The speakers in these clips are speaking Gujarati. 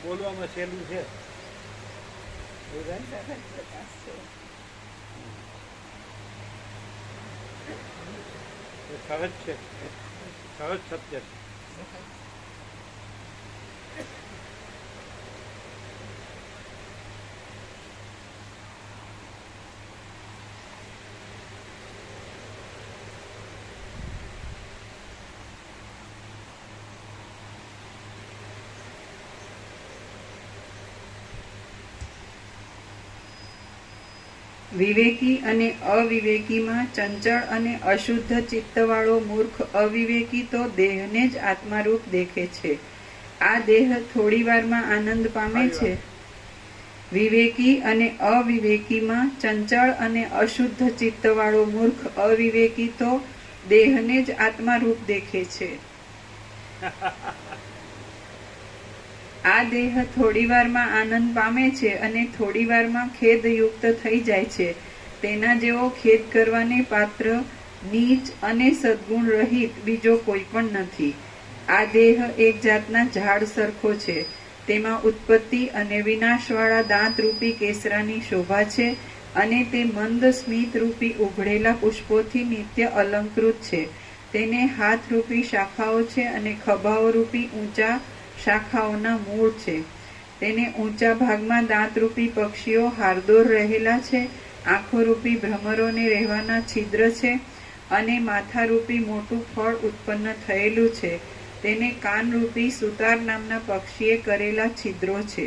બોલવામાં સહેલું છે. સહજ છે, સહજ સત્ય છે. વિવેકી અને અવિવેકીમાં ચંચળ અને અશુદ્ધ ચિત્તવાળો મૂર્ખ અવિવેકી તો દેહને જ આત્મારૂપ દેખે છે. આ દેહ થોડી વારમાં આનંદ પામે છે. વિવેકી અને અવિવેકીમાં ચંચળ અને અશુદ્ધ ચિત્તવાળો મૂર્ખ અવિવેકી તો દેહને જ આત્મારૂપ દેખે છે. આ દેહ થોડી વારમાં આનંદ પામે છે અને થોડી વારમાં ખેદયુક્ત થઈ જાય છે. તેના જેવો ખેદ કરવાને પાત્ર નીચ અને સદ્ગુણ રહિત બીજો કોઈ પણ નથી. આ દેહ એક જાતના ઝાડ સરખો છે. તેમાં ઉત્પત્તિ અને વિનાશવાળા દાંતરૂપી કેસરાની શોભા છે અને તે મંદ સ્મિતરૂપી ઉઘડેલા પુષ્પોથી નિત્ય અલંકૃત છે. તેને હાથરૂપી શાખાઓ છે અને ખભાઓરૂપી ઊંચા શાખાઓના મૂળ છે. તેને ઊંચા ભાગમાં દાંતરૂપી પક્ષીઓ હારદોર રહેલા છે. આંખોરૂપી ભ્રમરોને રહેવાના છિદ્ર છે અને માથારૂપી મોટું ફળ ઉત્પન્ન થયેલું છે. તેને કાનરૂપી સુતાર નામના પક્ષીએ કરેલા છિદ્રો છે.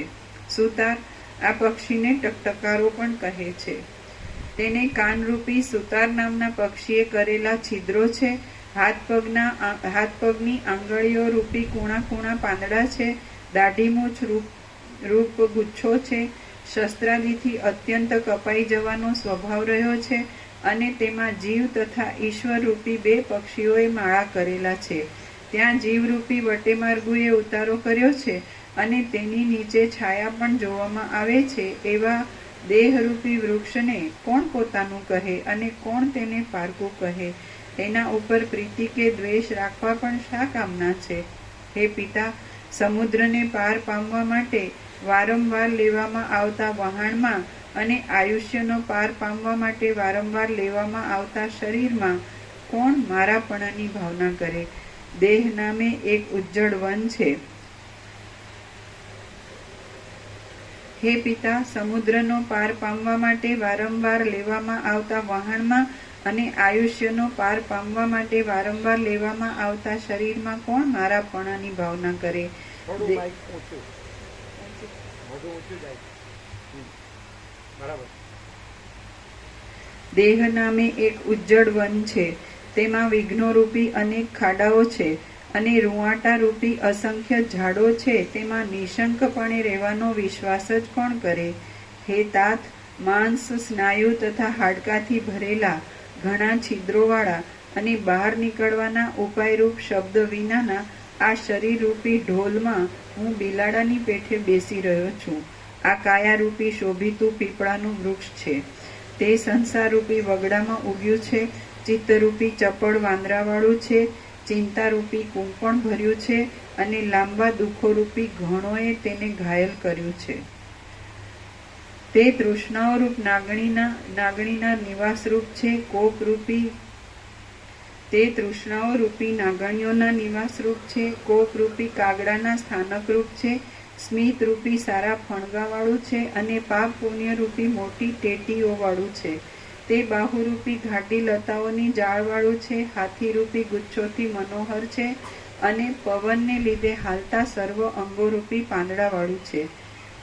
સુતાર આ પક્ષીને ટકટકારો પણ કહે છે. તેને કાનરૂપી સુતાર નામના પક્ષીએ કરેલા છિદ્રો છે. હાથ પગની આંગળીઓ રૂપી કૂણા કૂણા પાંદડા છે. દાઢીમૂછ રૂપ ગુચ્છો છે. શસ્ત્રાદિથી અત્યંત કપાઈ જવાનો સ્વભાવ રહ્યો છે અને તેમાં જીવ તથા ઈશ્વર રૂપી બે પક્ષીઓએ માળા કરેલા છે. ત્યાં જીવરૂપી વટેમાર્ગુએ ઉતારો કર્યો છે અને તેની નીચે છાયા પણ જોવામાં આવે છે. એવા દેહરૂપી વૃક્ષને કોણ પોતાનું કહે અને કોણ તેને પારકું કહે? એના ઉપર પ્રીતિ કે દ્વેષ રાખવા પણ શા કામના છે? હે પિતા, સમુદ્રને પાર પામવા માટે વારંવાર લેવામાં આવતા વહાણમાં અને આયુષ્યનો પાર પામવા માટે વારંવાર લેવામાં આવતા શરીરમાં કોણ મારાપણાની ભાવના કરે? દેહ નામે એક ઉજ્જડ વન છે. હે પિતા, સમુદ્રનો પાર પામવા માટે વારંવાર લેવામાં આવતા વહાણમાં અને આયુષ્યનો પાર પામવા માટે વારંવાર લેવામાં આવતા શરીરમાં કોણ મારાપણાની ભાવના કરે? દેહ નામે એક ઉજ્જડ વન છે. તેમાં વિઘ્નોરૂપી અનેક ખાડાઓ છે અને રૂંવાટારૂપી અસંખ્ય ઝાડો છે. તેમાં નિશંકપણે રહેવાનો વિશ્વાસ જ કોણ કરે? હે તાત, માંસ, સ્નાયુ તથા હાડકાથી ભરેલા ઘણા છિદ્રોવાળા અને બહાર નીકળવાના ઉપાયરૂપ શબ્દ વિનાના આ શરીરરૂપી ઢોલમાં હું બિલાડાની પેઠે બેસી રહ્યો છું. આ કાયારૂપી શોભિતું પીપળાનું વૃક્ષ છે. તે સંસારરૂપી વગડામાં ઉગ્યું છે. ચિત્તરૂપી ચપળ વાંદરાવાળું છે. ચિંતારૂપી કુંપણ ભર્યું છે અને લાંબા દુઃખોરૂપી ઘણોએ તેને ઘાયલ કર્યું છે. તે તૃષ્ણાઓરૂપ નાગણીના નિવાસરૂપ છે. તે તૃષ્ણાઓરૂપી નાગણીઓના નિવાસરૂપ છે. કોપરૂપી કાગડાના સ્થાનકરૂપ છે. સ્મિતરૂપી સારા ફણગાવાળું છે અને પાપ પુણ્યરૂપી મોટી ટેટીઓવાળું છે. તે બાહુરૂપી ઘાટી લતાઓની જાળવાળું છે. હાથીરૂપી ગુચ્છોથી મનોહર છે અને પવનને લીધે હાલતા સર્વ અંગોરૂપી પાંદડાવાળું છે.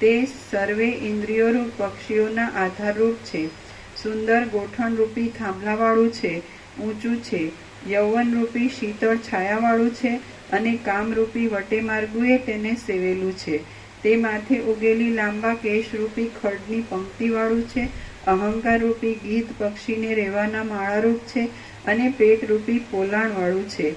તે સર્વે ઇન્દ્રિયોરૂપ પક્ષીઓના આધારરૂપ છે. સુંદર ગોઠણરૂપી થાંભલાવાળું છે. ઊંચું છે. યૌવનરૂપી શીતળ છાયાવાળું છે અને કામરૂપી વટેમાર્ગુએ તેને સેવેલું છે. તે માથે ઉગેલી લાંબા કેશરૂપી ખડની પંક્તિવાળું છે. અહંકારરૂપી ગીધ પક્ષીને રહેવાના માળારૂપ છે અને પેટરૂપી પોલાણવાળું છે.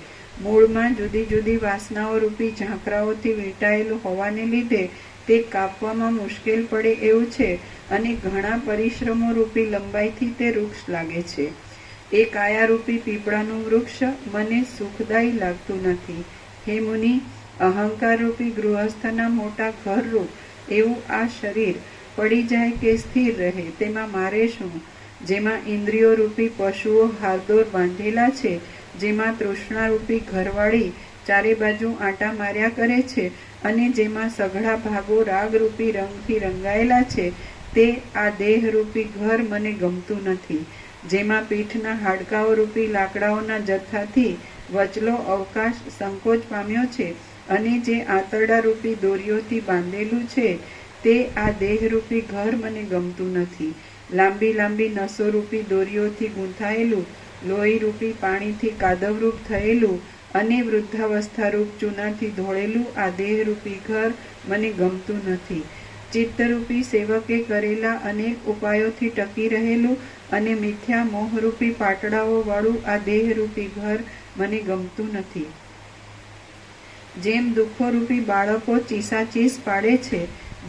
મૂળમાં જુદી જુદી વાસનાઓરૂપી ઝાંખરાઓથી વીંટાયેલું હોવાને લીધે તે કાપવામાં મુશ્કેલ પડે એવું છે અને ઘણા પરિશ્રમો રૂપી લંબાઈથી તે વૃક્ષ લાગે છે. એ કાયારૂપી પીપળાનું વૃક્ષ મને સુખદાયી લાગતું નથી. હે મુનિ, અહંકાર રૂપી ગૃહસ્થના મોટા ઘરરૂપ એવું આ શરીર પડી જાય કે સ્થિર રહે તેમાં મારે શું? જેમાં ઇન્દ્રિયો રૂપી પશુઓ હારદોર બાંધેલા છે, જેમાં તૃષ્ણા રૂપી ઘરવાળી ચારે બાજુ આંટા માર્યા કરે છે, અને જેમાં સઘળા ભાગો રાગરૂપી રંગથી રંગાયેલા છે, તે આ દેહરૂપી ઘર મને ગમતું નથી. જેમાં પીઠના હાડકાઓ રૂપી લાકડાઓના જથ્થાથી વચલો અવકાશ સંકોચ પામ્યો છે, અને જે આંતરડા રૂપી દોરીઓથી બાંધેલું છે, તે આ દેહરૂપી ઘર મને ગમતું નથી. લાંબી લાંબી નસો રૂપી દોરીઓથી ગૂંથાયેલું, લોહી રૂપી પાણીથી કાદવરૂપ થયેલું અને વૃદ્ધાવસ્થારૂપ ચૂનાથી ધોળેલું આ દેહરૂપી ઘર મને ગમતું નથી. ચિત્તરૂપી સેવકે કરેલા અનેક ઉપાયોથી ટકી રહેલું અને મિથ્યા મોહરૂપી પાટડાઓ વાળું આ દેહરૂપી ઘર મને ગમતું નથી. જેમ દુઃખોરૂપી બાળકો ચીસાચીસ પાડે છે,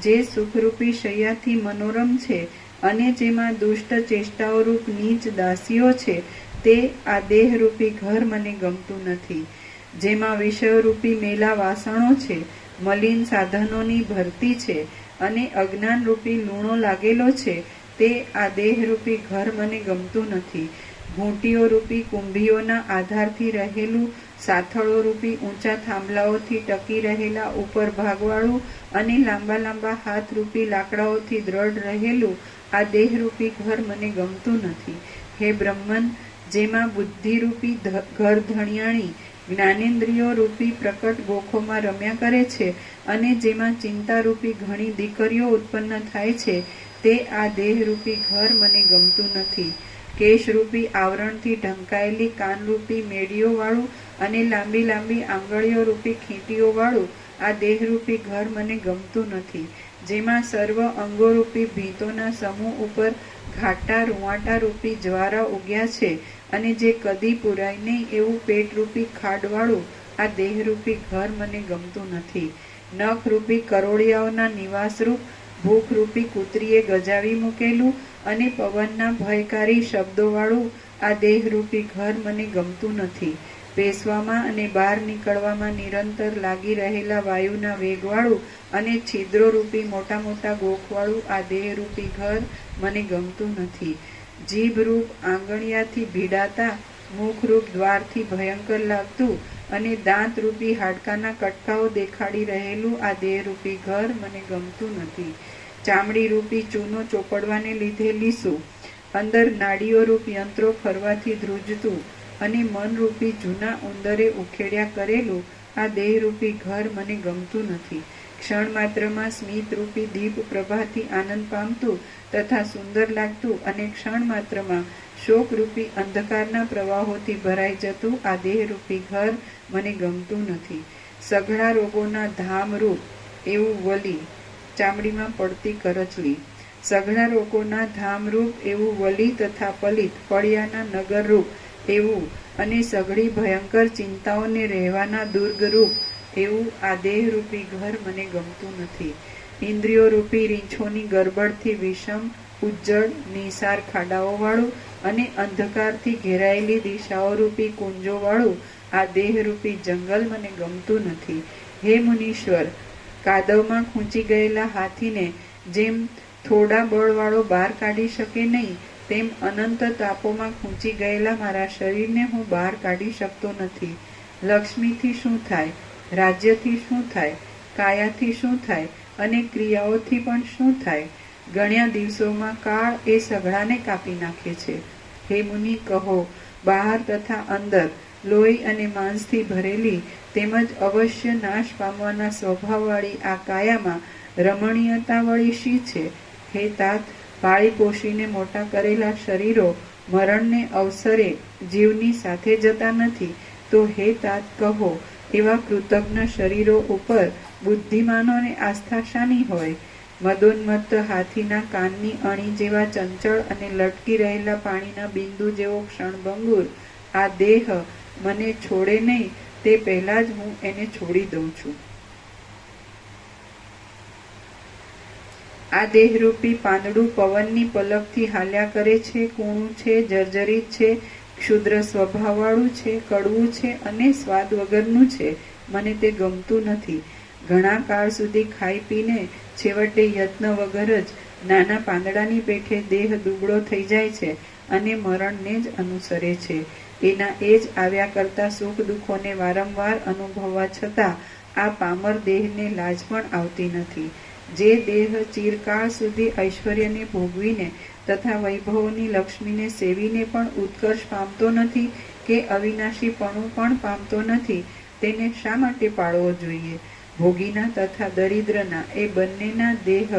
જે સુખરૂપી શૈયાથી મનોરમ છે, અને જેમાં દુષ્ટ ચેષ્ટાઓરૂપ નીચ દાસીઓ છે, તે આ દેહરૂપી ઘર મને ગમતું નથી. જેમાં વિષયરૂપી મેલા વાસણો છે, મલિન સાધનોની ભરતી છે, અને અજ્ઞાનરૂપી લૂણો લાગેલો છે, તે આ દેહરૂપી ઘર મને ગમતું નથી. ઘૂંટીઓ રૂપી કુંભીઓના આધારથી રહેલું, સાથળો રૂપી ઊંચા થાંભલાઓથી ટકી રહેલા ઉપર ભાગવાળું અને લાંબા લાંબા હાથ રૂપી લાકડાઓથી દ્રઢ રહેલું આ દેહરૂપી ઘર મને ગમતું નથી. હે બ્રહ્મન, જેમાં બુદ્ધિરૂપી ઘર ધણિયાણી જ્ઞાનેન્દ્રિયો રૂપી પ્રકટ ગોખોમાં રમ્યા કરે છે, અને જેમાં ચિંતારૂપી ઘણી દીકરીઓ ઉત્પન્ન થાય છે, તે આ દેહરૂપી ઘર મને ગમતું નથી. કેશરૂપી આવરણથી ઢંકાયેલી કાનરૂપી મેડીઓ વાળું અને લાંબી લાંબી આંગળીઓ રૂપી ખીંટીઓ વાળું આ દેહરૂપી ઘર મને ગમતું નથી. જેમાં સર્વ અંગોરૂપી ભીતોના સમૂહ ઉપર ઘાટા રૂવાટા રૂપી જ્વારા ઉગ્યા છે, અને જે કદી પુરાય નહીં એવું પેટરૂપી ખાડવાળું આ દેહરૂપી ઘર મને ગમતું નથી. નખરૂપી કરોળિયાઓના નિવાસરૂપ ભૂખરૂપી કૂતરીએ ગજાવી મૂકેલું અને પવનના ભયકારી શબ્દોવાળું આ દેહરૂપી ઘર મને ગમતું નથી. બેસવામાં અને બહાર નીકળવામાં નિરંતર લાગી રહેલા વાયુના વેગવાળું અને છિદ્રોરૂપી મોટા મોટા ગોખવાળું આ દેહરૂપી ઘર મને ગમતું નથી. જીભરૂપ આંગણિયાથી ભીડાતા, મુખરૂપ દ્વારથી ભયંકર લાગતું અને દાંતરૂપી હાડકાના કટકાઓ દેખાડી રહેલું આ દેહરૂપી ઘર મને ગમતું નથી. ચામડી રૂપી ચૂનો ચોપડવાને લીધે લીસું, અંદર નાડીઓ રૂપ યંત્રો ફરવાથી ધ્રુજતું અને મનરૂપી જૂના ઉંદરે ઉખેડ્યા કરેલું આ દેહરૂપી ઘર મને ગમતું નથી. ક્ષણ માત્રમાં સ્મિત રૂપી દીપ પ્રભાથી આનંદ પામતું તથા સુંદર લાગતું અને ક્ષણ માત્રમાં શોકરૂપી અંધકારના પ્રવાહોથી ભરાઈ જતું આ દેહરૂપી ઘર મને ગમતું નથી. સઘળા રોગોના ધામરૂપ એવું વલી, ચામડીમાં પડતી કરચલી, સઘળા રોગોના ધામરૂપ એવું વલી તથા પલિત ફળિયાના નગરરૂપ એવું અને સઘળી ભયંકર ચિંતાઓને રહેવાના દુર્ગરૂપ એવું આ દેહરૂપી ઘર મને ગમતું નથી. ઇન્દ્રિયો રૂપી રીંછોની ગરબડથી વિષમ, ઉજ્જડ, નિસાર ખાડાઓવાળું અને અંધકારથી ઘેરાયેલી દિશાઓરૂપી કુંજોવાળું આ દેહરૂપી જંગલ મને ગમતું નથી. હે મુનીશ્વર, કાદવમાં ખૂંચી ગયેલા હાથીને જેમ થોડા બળવાળો બહાર કાઢી શકે નહીં, તેમ અનંત તાપોમાં ખૂંચી ગયેલા મારા શરીરને હું બહાર કાઢી શકતો નથી. લક્ષ્મીથી શું થાય, રાજ્યથી શું થાય, કાયાથી શું થાય અને ક્રિયાઓથી પણ શું થાય? ગણ્યા દિવસોમાં કાળ એ સઘળાને કાપી નાખે છે. હે મુનિ, કહો, બહાર તથા અંદર લોહી અને માંસથી ભરેલી તેમજ અવશ્ય નાશ પામવાના સ્વભાવવાળી આ કાયામાં રમણીયતાવાળી શી છે? હે તાત, પાળી પોષીને મોટા કરેલા શરીરો મરણને અવસરે જીવની સાથે જતા નથી, તો હે તાત કહો, એવા કૃતજ્ઞ શરીરો ઉપર બુદ્ધિમાનોને આસ્થા શાની હોય? મદોન્મત્ત હાથીના કાનની અણી જેવા ચંચળ અને લટકી રહેલા પાણીના બિંદુ જેવો ક્ષણભંગુર આ દેહ મને છોડે નહીં, તે પહેલા જ હું એને છોડી દઉં છું. આ દેહરૂપી પાંદડું પવનની પલકથી હાલ્યા કરે છે, કૂણું છે, જર્જરિત છે, ક્ષુદ્ર સ્વભાવવાળું છે, કડવું છે અને સ્વાદ વગરનું છે. મને તે ગમતું નથી. ઘણા કાળ સુધી ખાઈ પીને છેવટે યત્ન વગર જ નાના પાંદડાની પેઠે દેહ દુબળો થઈ જાય છે અને મરણને જ અનુસરે છે. એના એ જ આવ્યા કરતા સુખ દુઃખોને વારંવાર અનુભવવા છતાં આ પામર દેહને લાજ પણ આવતી નથી. જે દેહ ચિરકાળ સુધી ઐશ્વર્યને ભોગવીને તથા વૈભવોની લક્ષ્મીને સેવીને પણ ઉત્કર્ષ પામતો નથી કે અવિનાશીપણું પણ પામતો નથી, તેને શા માટે પાળવો જોઈએ? ભોગીના તથા દરિદ્રના એ બંનેના દેહ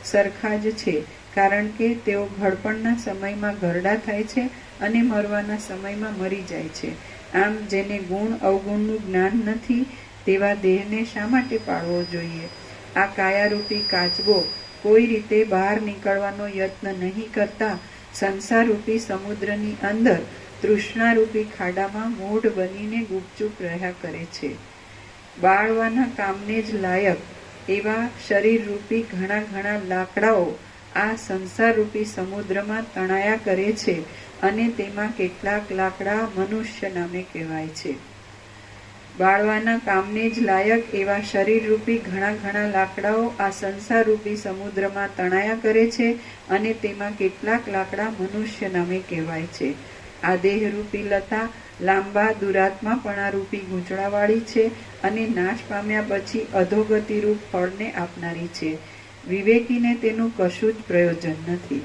સરખા જ છે, કારણ કે તેઓ ઘડપણના સમયમાં ઘરડા થાય છે અને મરવાના સમયમાં મરી જાય છે. આમ જેને ગુણ અવગુણનું જ્ઞાન નથી તેવા દેહને શા માટે પાળવો જોઈએ? આ કાયારૂપી કાચબો કોઈ રીતે બહાર નીકળવાનો યત્ન નહીં કરતા સંસારરૂપી સમુદ્રની અંદર તૃષ્ણારૂપી ખાડામાં મૂઢ બનીને ગુપચુપ રહ્યા કરે છે. બાળવાના કામને જ લાયક એવા શરીરરૂપી ઘણા ઘણા લાકડાઓ આ સંસારરૂપી સમુદ્રમાં તણાયા કરે છે અને તેમાં કેટલાક લાકડા મનુષ્ય નામે કહેવાય છે. બાળવાના કામને જ લાયક એવા શરીરરૂપી ઘણા ઘણા લાકડાઓ આ સંસારરૂપી સમુદ્રમાં તણાયા કરે છે અને તેમાં કેટલાક લાકડા મનુષ્ય નામે કહેવાય છે. આ દેહરૂપી લતા લાંબા દુરાત્માપણારૂપી ગૂંચળાવાળી છે અને નાશ પામ્યા પછી અધોગતિરૂપ ફળને આપનારી છે. વિવેકીને તેનું કશું જ પ્રયોજન નથી.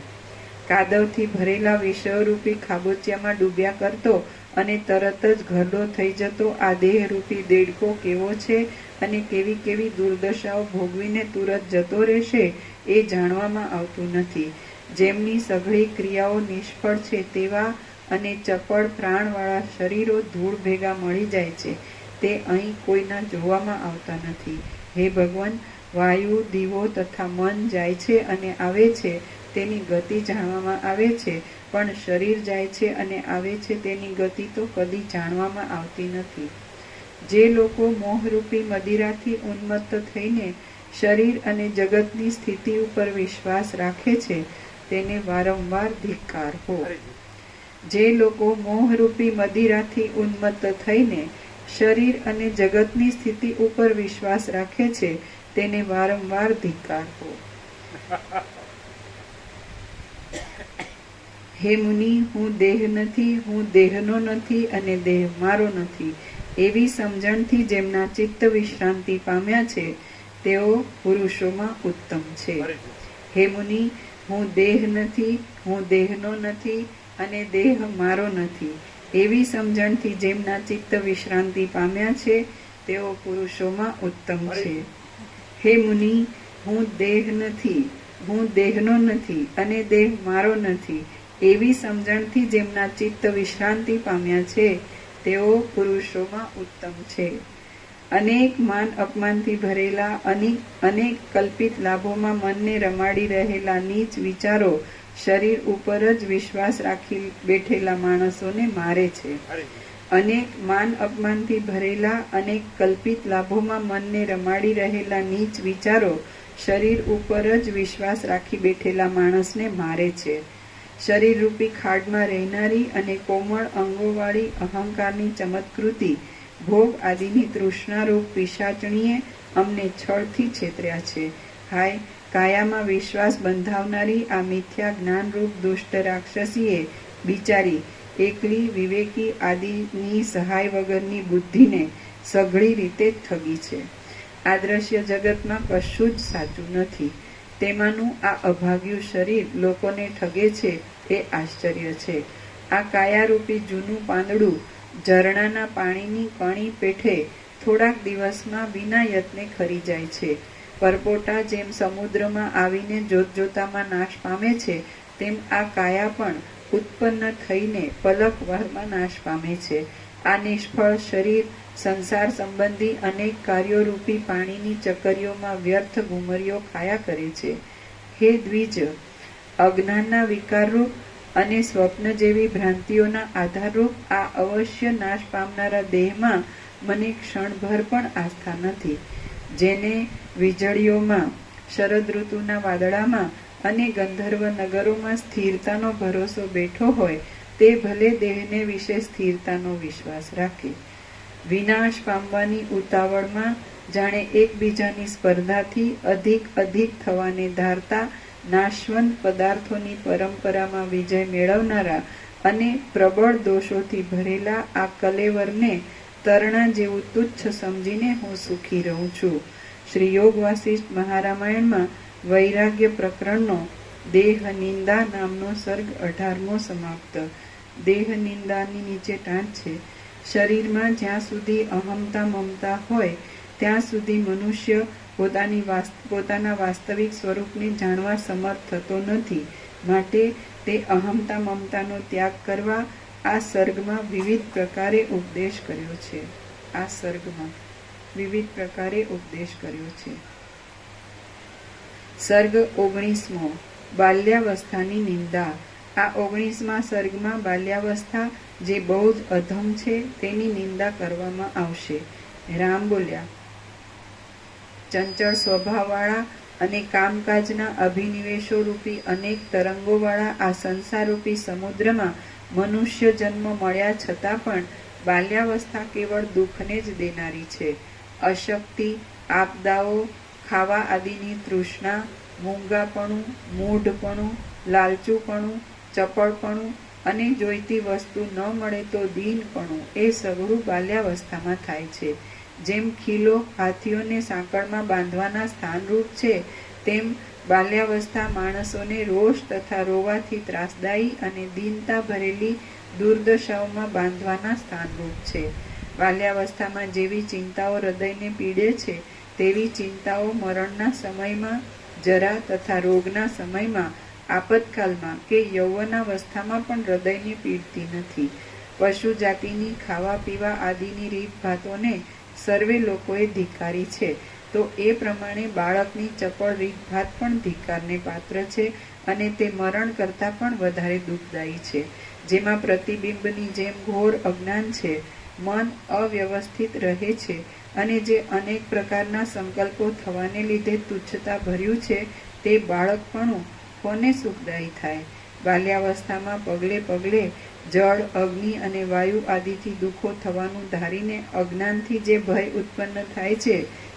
કાદવથી ભરેલા વિષયોરૂપી ખાબોચિયામાં ડૂબ્યા કરતો અને તરત જ ઘરડો થઈ જતો આ દેહરૂપી દેડકો કેવો છે અને કેવી કેવી દુર્દશાઓ ભોગવીને તુરત જતો રહેશે એ જાણવામાં આવતું નથી. જેમની સઘળી ક્રિયાઓ નિષ્ફળ છે તેવા અને ચપળ પ્રાણવાળા શરીરો ધૂળ ભેગા મળી જાય છે તે અહીં કોઈના જોવામાં આવતા નથી. હે ભગવાન, વાયુ, દીવો તથા મન જાય છે અને આવે છે તેની ગતિ જાણવામાં આવે છે, પણ શરીર જાય છે અને આવે છે તેની ગતિ તો કદી જાણવામાં આવતી નથી. જે લોકો મોહરૂપી મદિરાથી ઉન્મત્ત થઈને શરીર અને જગતની સ્થિતિ ઉપર વિશ્વાસ રાખે છે તેને વારંવાર ધિક્કાર હો. જે લોકો મોહરૂપી મદિરાથી ઉન્મત્ત થઈને શરીર અને જગતની સ્થિતિ ઉપર વિશ્વાસ રાખે છે તેને વારંવાર ધિક્કાર હો. હે મુનિ, હું દેહ નથી, હું દેહનો નથી અને દેહ મારો નથી એવી સમજણથી જેમના ચિત્ત વિશ્રાંતિ પામ્યા છે તેઓ પુરુષોમાં ઉત્તમ છે. હે મુનિ, હું દેહ નથી, હું દેહનો નથી અને દેહ મારો નથી એવી સમજણથી જેમના ચિત્ત વિશ્રાંતિ પામ્યા છે તેઓ પુરુષોમાં ઉત્તમ છે. હે મુનિ, હું દેહ નથી, હું દેહનો નથી અને દેહ મારો નથી એવી સમજણથી જેમના ચિત્ત વિશ્રાંતિ પામ્યા છે તેઓ પુરુષોમાં ઉત્તમ છે. અનેક માન અપમાનથી ભરેલા અનેક કલ્પિત લાભોમાં મનને રમાડી રહેલા નીચ વિચારો શરીર ઉપર જ વિશ્વાસ રાખી બેઠેલા માણસોને મારે છે. અનેક માન અપમાનથી ભરેલા અનેક કલ્પિત લાભોમાં મનને રમાડી રહેલા નીચ વિચારો શરીર ઉપર જ વિશ્વાસ રાખી બેઠેલા માણસને મારે છે. શરીરરૂપી ખાડમાં રહેનારી અને કોમળ અંગોવાળી અહંકારની ચમત્કૃતિ ભોગ આદિની તૃષ્ણારૂપ પિશાચણીએ અમને છળથી છેતર્યા છે. હાય, કાયામાં વિશ્વાસ બંધાવનારી આ મિથ્યા જ્ઞાનરૂપ દુષ્ટ રાક્ષસીએ બિચારી એકલી વિવેકી આદિની સહાય વગરની બુદ્ધિને સઘળી રીતે ઠગી છે. આ દ્રશ્ય જગતમાં કશું જ સાચું નથી. તેમાંનું આ અભાગ્યું શરીર લોકોને ઠગે છે એ આશ્ચર્ય છે. આ કાયારૂપી જૂનું પાંદડું ઝરણાના પાણીની કણી પેઠે થોડાક દિવસમાં વિના યત્ને ખરી જાય છે. પરપોટા જેમ સમુદ્રમાં આવીને જોતજોતામાં નાશ પામે છે તેમ આ કાયા પણ ઉત્પન્ન થઈને પલકવારમાં નાશ પામે છે. આ નિષ્ફળ શરીર સંસાર સંબંધી અનેક કાર્યોરૂપી પાણીની ચકરીઓમાં વ્યર્થ ઘુમરીઓ ખાયા કરે છે. હે દ્વિજ, અજ્ઞાનના વિકારરૂપ અને સ્વપ્ન જેવી ભ્રાંતિઓના આધારરૂપ આ અવશ્ય નાશ પામનારા દેહમાં મને ક્ષણભર પણ આસ્થા નથી. જેને વીજળીઓમાં, શરદ ઋતુના વાદળામાં અને ગંધર્વ નગરોમાં સ્થિરતાનો ભરોસો બેઠો હોય તે ભલે દેહને વિશે સ્થિરતાનો વિશ્વાસ રાખે. વિનાશ પામવાની ઉતાવળમાં જાણે એકબીજાની સ્પર્ધાથી અધિક થવાને ધારતા નાશવંત પદાર્થોની પરંપરામાં વિજય મેળવનારા અને પ્રબળ દોષોથી ભરેલા આ કલેવરને તરણા જેવું તુચ્છ સમજીને હું સુખી રહું છું. શ્રી યોગ વાસિષ્ઠ મહારામાયણમાં વૈરાગ્ય પ્રકરણનો દેહ નિંદા નામનો સર્ગ 18મો સમાપ્ત. દેહ નિંદાની નીચે ટાંચ છે. શરીરમાં જ્યાં સુધી અહમતા મમતા હોય ત્યાં સુધી મનુષ્ય પોતાના વાસ્તવિક સ્વરૂપને જાણવા સમર્થ થતો નથી. માટે તે અહમતા મમતાનો ત્યાગ કરવા આ સર્ગમાં વિવિધ પ્રકારે ઉપદેશ કર્યો છે. સર્ગ 19મો બાલ્યાવસ્થાની નિંદા. આ 19મા સર્ગમાં બાલ્યાવસ્થા જે બહુ જ અધમ છે તેની નિંદા કરવામાં આવશે. રામ બોલ્યા, ચંચળ સ્વભાવવાળા અને કામકાજના અભિનિવેશો રૂપી અનેક તરંગોવાળા આ સંસારરૂપી સમુદ્રમાં મનુષ્ય જન્મ મળ્યા છતાં પણ બાલ્યાવસ્થા કેવળ દુઃખને જ દેનારી છે. અશક્તિ, આપદાઓ, ખાવા આદિની તૃષ્ણા, મૂંગાપણું, મૂઢપણું, લાલચુપણું, ચપળપણું અને જોઈતી વસ્તુ ન મળે તો દીનપણું એ સઘળું બાલ્યાવસ્થામાં થાય છે. જેમ ખીલો હાથીઓને સાંકળમાં બાંધવાના સ્થાનરૂપ છે, તેમ બાલ્યાવસ્થા માણસોને રોષ તથા રોવાથી ત્રાસદાયી અને દીનતા ભરેલી દુર્દશાઓમાં બાંધવાના સ્થાનરૂપ છે. બાલ્યાવસ્થામાં જેવી ચિંતાઓ હૃદયને પીડે છે તેવી ચિંતાઓ મરણના સમયમાં, જરા તથા રોગના સમયમાં, આપતકાલમાં કે યૌવનાવસ્થામાં પણ હૃદયને પીડતી નથી. પશુ જાતિની ખાવા પીવા આદિની રીતભાતોને સર્વે લોકોએ ધિક્કારી છે, તો એ પ્રમાણે બાળકની ચપળ રીતભાત પણ ધિક્કારને પાત્ર છે અને તે મરણ કરતાં પણ વધારે દુઃખદાયી છે. જેમાં પ્રતિબિંબની જેમ ઘોર અજ્ઞાન છે, મન અવ્યવસ્થિત રહે છે અને જે અનેક પ્રકારના સંકલ્પો થવાને લીધે તુચ્છતા ભર્યું છે, તે બાળકપણું કોને સુખદાયી થાય? બાલ્યાવસ્થામાં પગલે પગલે જળ, અગ્નિ અને વાયુ આદિથી દુઃખો થવાનું ધારીને અજ્ઞાનથી જે ભય ઉત્પન્ન થાય છે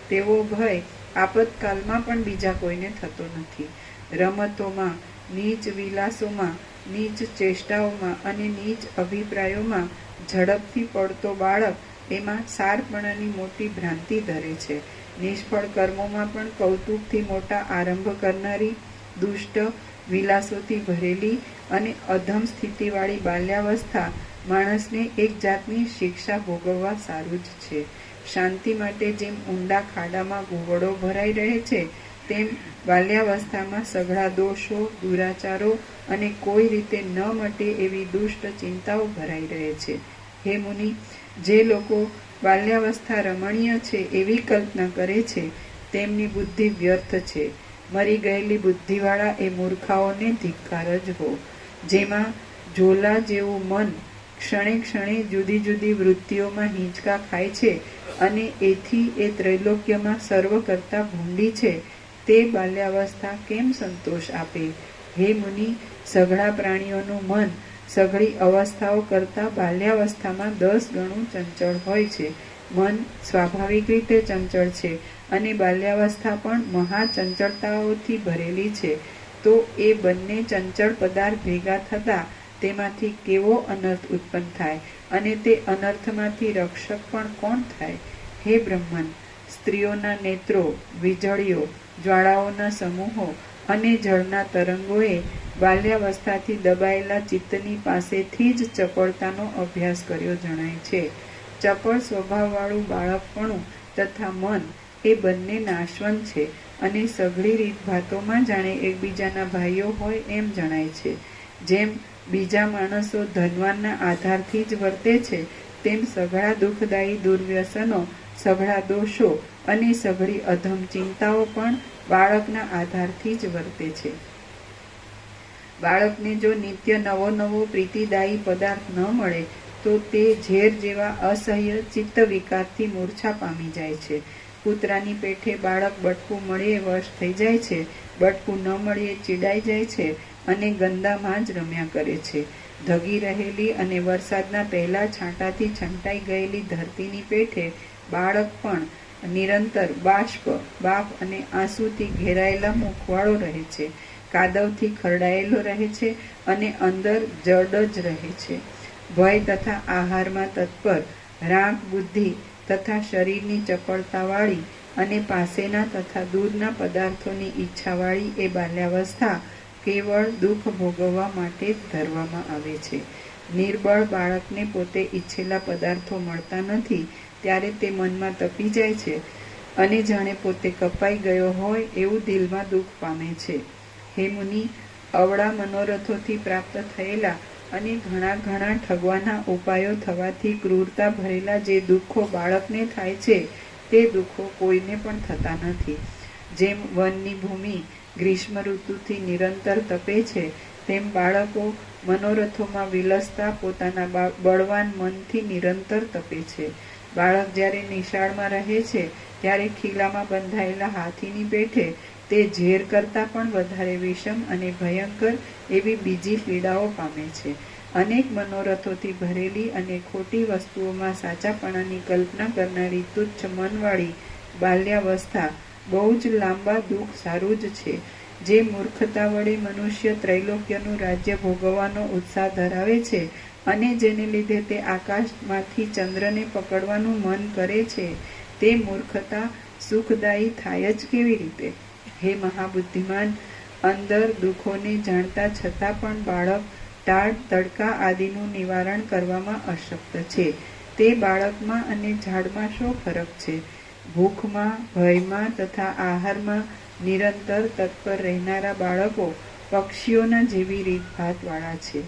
તેવો ભય આપતકાલમાં પણ બીજા કોઈને થતો નથી. રમતોમાં, નીચ વિલાસોમાં, નીચ ચેષ્ટાઓમાં અને નીચ અભિપ્રાયોમાં ઝડપથી પડતો બાળક એમાં સારપણાની મોટી ભ્રાંતિ ધરે છે. નિષ્ફળ કર્મોમાં પણ કૌતુકથી મોટા આરંભ કરનારી, દુષ્ટ વિલાસોથી ભરેલી અને અધમ સ્થિતિવાળી બાલ્યાવસ્થા માણસને એક જાતની શિક્ષા ભોગવવા સારું જ છે. શાંતિ માટે જેમ ઊંડા ખાડામાં ઘુવડો ભરાઈ રહે છે, તેમ બાલ્યાવસ્થામાં સઘળા દોષો, દુરાચારો અને કોઈ રીતે ન મટે એવી દુષ્ટ ચિંતાઓ ભરાઈ રહે છે. હે મુનિ, જે લોકો બાલ્યાવસ્થા રમણીય છે એવી કલ્પના કરે છે તેમની બુદ્ધિ વ્યર્થ છે. મરી ગયેલી બુદ્ધિવાળા એ મૂર્ખાઓને ધિક્કાર જ હો. જેમાં ઝોલા જેવું મન ક્ષણે ક્ષણે જુદી જુદી વૃત્તિઓમાં હિંચકા ખાય છે અને એથી એ ત્રૈલોક્યમાં સર્વ કરતા ભૂંડી છે, તે બાલ્યાવસ્થા કેમ સંતોષ આપે? હે મુનિ, સઘળા પ્રાણીઓનું મન સઘળી અવસ્થાઓ કરતાં બાલ્યાવસ્થામાં 10 ગણું ચંચળ હોય છે. મન સ્વાભાવિક રીતે ચંચળ છે અને બાલ્યાવસ્થા પણ મહાચંચળતાઓથી ભરેલી છે. તો એ બંને ચંચળ પદાર્થ ભેગા થતા તેમાંથી કેવો અનર્થ ઉત્પન્ન થાય અને તે અનર્થમાંથી રક્ષક પણ કોણ થાય? હે બ્રહ્મન, સ્ત્રીઓના નેત્રો, વીજળીઓ, જ્વાળાઓના સમૂહો અને જળના તરંગોએ બાલ્યાવસ્થાથી દબાયેલા ચિત્તની પાસેથી જ ચપળતાનો અભ્યાસ કર્યો જણાય છે. ચપળ સ્વભાવવાળું બાળકપણું તથા મન એ બંને નાશવંત છે અને સઘળી રીતભાતોમાં જાણે એકબીજાના ભાઈઓ હોય એમ જણાય છે. જેમ બીજા માણસો ધનવાનના આધારથી જ વર્તે છે, તેમ સઘળા દુઃખદાયી દુર્વ્યસનો, સઘળા દોષો અને સઘળી અધમ ચિંતાઓ પણ બાળકના આધારથી જ વર્તે છે. બાળકને જો નિત્ય નવો નવો પ્રીતિદાયી પદાર્થ ન મળે તો તે ઝેર જેવા અસહ્ય ચિત્ત વિકારથી મૂર્છા પામી જાય છે. કૂતરાની પેઠે બાળક બટકું મળીએ વશ થઈ જાય છે, બટકું ન મળીએ ચીડાઈ જાય છે અને ગંદામાં જ રમ્યા કરે છે. ધગી રહેલી અને વરસાદના પહેલા છાંટાથી છંટાઈ ગયેલી ધરતીની પેઠે બાળક પણ નિરંતર બાપ અને આંસુથી ઘેરાયેલા મુખવાળો રહે છે, કાદવથી ખરડાયેલો રહે છે અને અંદર જડ જ રહે છે. ભય તથા આહારમાં તત્પર, રાગ બુદ્ધિ તથા શરીરની ચપળતાવાળી અને પાસેના તથા દૂરના પદાર્થોની ઈચ્છાવાળી એ બાલ્યાવસ્થા કેવળ દુઃખ ભોગવવા માટે જ ધરવામાં આવે છે. નિર્બળ બાળકને પોતે ઈચ્છેલા પદાર્થો મળતા નથી ત્યારે તે મનમાં તપી જાય છે અને જાણે પોતે કપાઈ ગયો હોય એવું દિલમાં દુઃખ પામે છે. હે મુનિ, અવળા મનોરથોથી પ્રાપ્ત થયેલા અને ઘણા ઠગવાના ઉપાયો થવાથી ક્રૂરતા ભરેલા જે દુઃખો બાળકને થાય છે તે દુઃખો કોઈને પણ થતા નથી. જેમ વનની ભૂમિ ગ્રીષ્મ ઋતુથી નિરંતર તપે છે તેમ બાળકો મનોરથોમાં વિલસતા પોતાના બળવાન મનથી નિરંતર તપે છે. બાળક જ્યારે નિશાળમાં રહે છે ત્યારે ખીલામાં બંધાયેલા હાથીની પેઠે તે ઝેર કરતાં પણ વધારે વિષમ અને ભયંકર એવી બીજી પીડાઓ પામે છે. અનેક મનોરથોથી ભરેલી અને ખોટી વસ્તુઓમાં સાચાપણાની કલ્પના કરનારી તુચ્છ મનવાળી બાલ્યાવસ્થા બહુ જ લાંબા દુઃખ સારું જ છે. જે મૂર્ખતા વડે મનુષ્ય ત્રૈલોક્યનું રાજ્ય ભોગવવાનો ઉત્સાહ ધરાવે છે અને જેને લીધે તે આકાશમાંથી ચંદ્રને પકડવાનું મન કરે છે, તે મૂર્ખતા સુખદાયી થાય જ કેવી રીતે? હે મહાબુદ્ધિમાન, અંદર દુઃખોને જાણતા છતાં પણ બાળક ટાળ, તડકા આદિનું નિવારણ કરવામાં અશક્ત છે. તે બાળકમાં અને ઝાડમાં શો ફરક છે? ભૂખમાં, ભયમાં તથા આહારમાં નિરંતર તત્પર રહેનારા બાળકો પક્ષીઓના જેવી રીતભાતવાળા છે.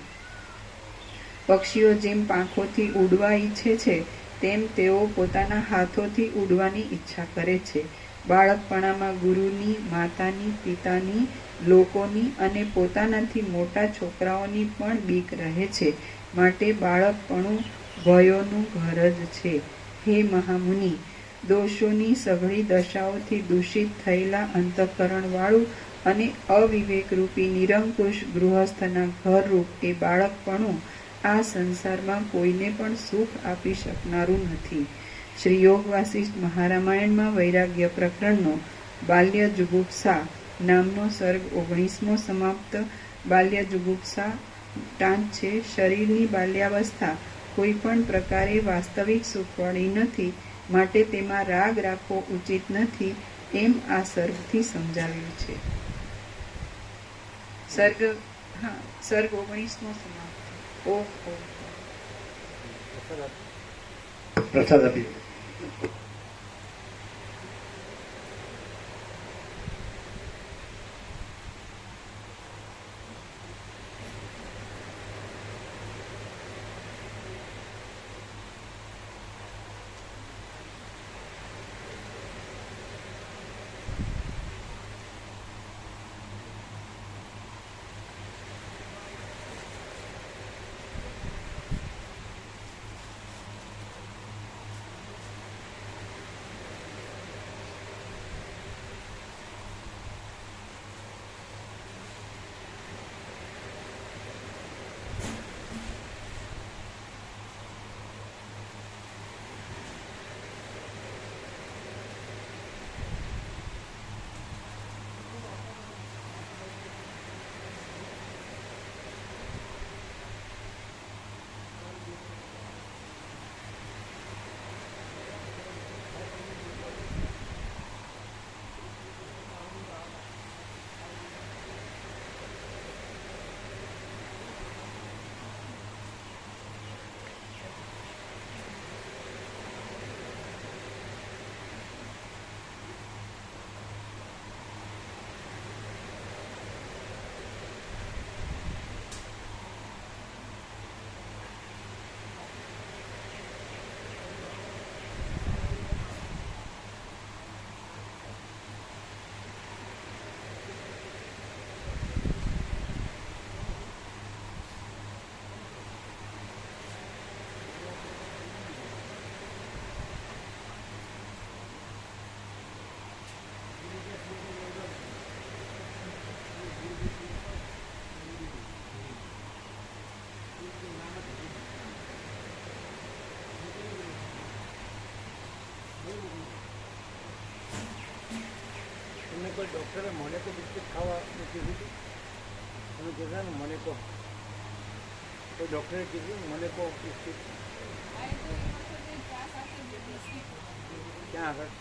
પક્ષીઓ જેમ પાંખોથી ઉડવા ઈચ્છે છે તેમ તેઓ પોતાના હાથોથી ઉડવાની ઈચ્છા કરે છે. બાળકપણામાં ગુરુની, માતાની, પિતાની, લોકોની અને પોતાનાથી મોટા છોકરાઓની પણ બીક રહે છે. માટે બાળકપણું ભયોનું ઘર જ છે. હે મહામુનિ, દોષોની સઘળી દશાઓથી દૂષિત થયેલા અંતઃકરણવાળું અને અવિવેકરૂપી નિરંકુશ ગૃહસ્થના ઘરરૂપ એ બાળકપણું આ સંસારમાં કોઈને પણ સુખ આપી શકનારું નથી. શ્રી યોગ વાસિષ્ઠ મહારામાયણમાં વૈરાગ્ય પ્રકરણનો બાલ્ય જુગુપ્સા નામનો સર્ગ 19મો સમાપ્ત. બાલ્ય જુગુપ્સા વૃત્તાંત છે. શરીરની બાલ્યાવસ્થા કોઈ પણ પ્રકારે વાસ્તવિક સુખવાળી નથી, માટે તેમાં રાગ રાખવો ઉચિત નથી એમ આ સર્ગથી સમજાવ્યું છે. સર્ગ 19મો સમાપ્ત. ઓમ. પ્રસાદ આપી. બિસ્કિટ ખાવાનું કીધું હતું તમે કહેતા ને મને કહો કોઈ ડૉક્ટરે કીધું ને મને કહો બિસ્કિટ ક્યાં આગળ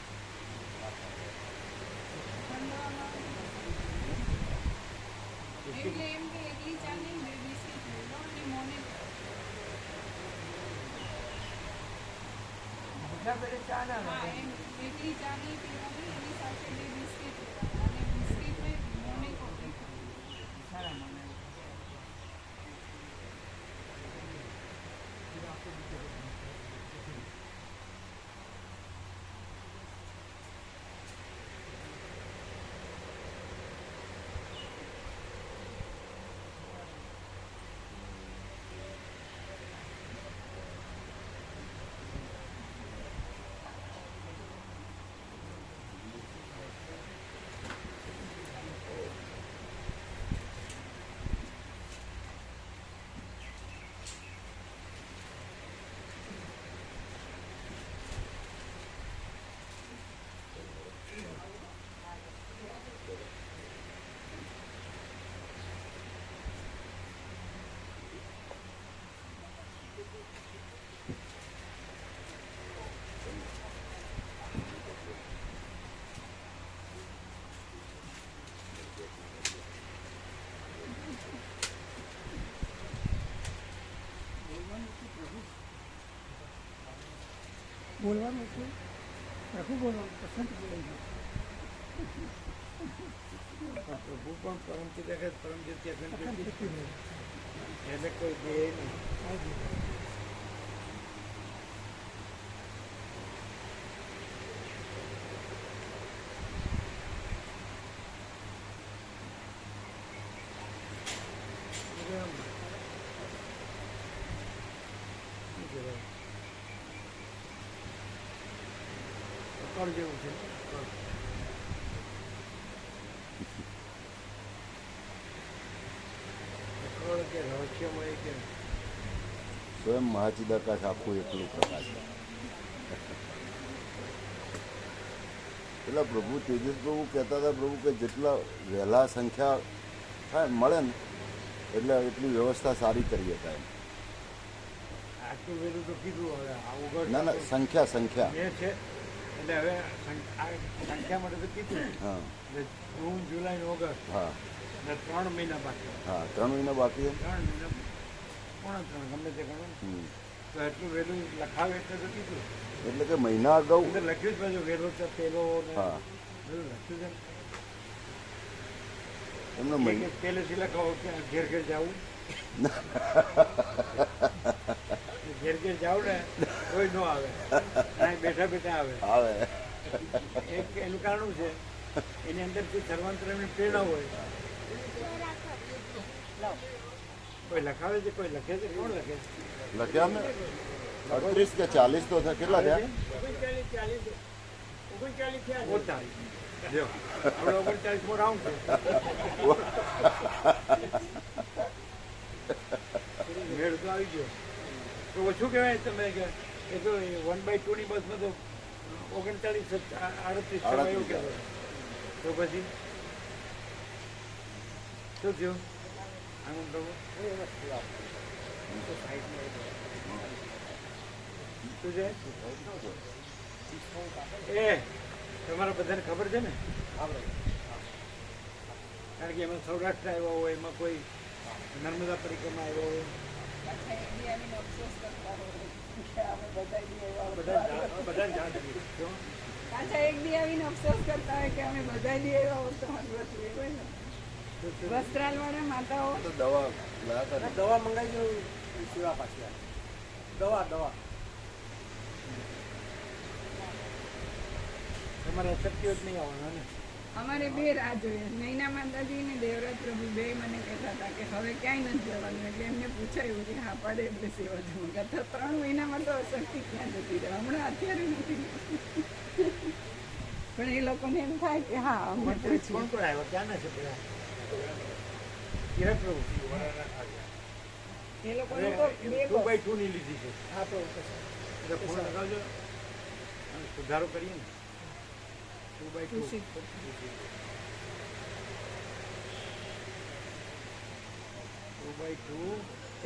બોલવાનું છે પ્રભુ બોલવાનું પસંદ બોલાઈ પ્રભુ પણ પરમચિત પરમચિત ગયું એને કોઈ દે નહીં અકળ જેવું છે અકળ કે રહસ્યમય કે સ્વયં મહાચિદાકાશ આખું એકલું પ્રકાશ એટલે પ્રભુ તેજસ પ્રભુ કહેતા હતા પ્રભુ કે જેટલા વહેલા સંખ્યા થાય મળે ને એટલે એટલી વ્યવસ્થા સારી કરી શકાય આટલું વહેલું તો કીધું હવે આ ઓગસ્ટ ના ના સંખ્યા મે છે એટલે હવે આ સંખ્યા માટે તો કીધું હા એટલે જૂન જુલાઈ ને ઓગસ્ટ હા એટલે 3 મહિના બાકી હા 3 મહિના બાકી છે 3 મહિના પોણા 3 ગમે તે ગણો હમ. તો એટલું વહેલું લખાવે એટલે તો કીધું એટલે કે મહિના અગાઉ અંદર લખ્યું જ પાછું વહેલો છે પેલો ને હા બધું લખ્યું છે એમનો મહિના પહેલેથી લખાવો કે ઘેર ઘેર જવું ઘેર ઘેર જાવ ને કોઈ ન આવે અહીં બેઠા બેઠા આવે આવે એક એનું કારણ છે એની અંદરથી સર્વાંતરની પ્રેરણા હોય કોઈ લખાવે છે કોઈ લખે છે કોણ લખે છે લખ્યા ને 38 કે 40 તો થયા કેટલા થયા 39 જો આપણે 39મો રાઉન્ડ છે મેળ તો આવી ગયો તો ઓછું કહેવાય તમે કે એ તો 1/2 ની બસમાં તો 39 38 એવું કહેવાય તો પછી શું થયું આનંદ પ્રભુ શું છે એ તમારા બધાને ખબર છે ને કારણ કે એમાં સૌરાષ્ટ્ર આવ્યા હોય એમાં કોઈ નર્મદા પરિક્રમા આવ્યા હોય બધા જાણ પાછા એક દી આવીને અફસોસ કરતા હોય કે અમે બધા દી આવ્યા હોત તો હળવદ હોય ને વસ્ત્રાલ વાળા માતાઓ તો દવા લાયા હતા દવા મંગાવી દઉં સેવા પાછી દવા તમારે શક્તિઓ જ નહીં આવવાના ને અમારે બે રાહ જોઈએ નૈના માતાજી ને દેવરાજ પ્રભુ બે મને કહેતા હતા કે હવે ક્યાંય નથી જવાનું એટલે એમને પૂછાયું કે હા પાડે એટલે સેવા જવું કહેતા 3 મહિનામાં તો અશક્તિ ક્યાં જતી રહે હમણાં અત્યારે નથી પણ એ લોકોને એમ થાય કે હા અમે પૂછીએ કોણ કોણ આવ્યા ક્યાં ના છે બધા કિરણ પ્રભુ એ લોકોને તો બે 2/2 ની લીધી છે હા તો એટલે ફોન લગાવજો અને સુધારો કરીએ ને 2/2 ખુશી. 2/2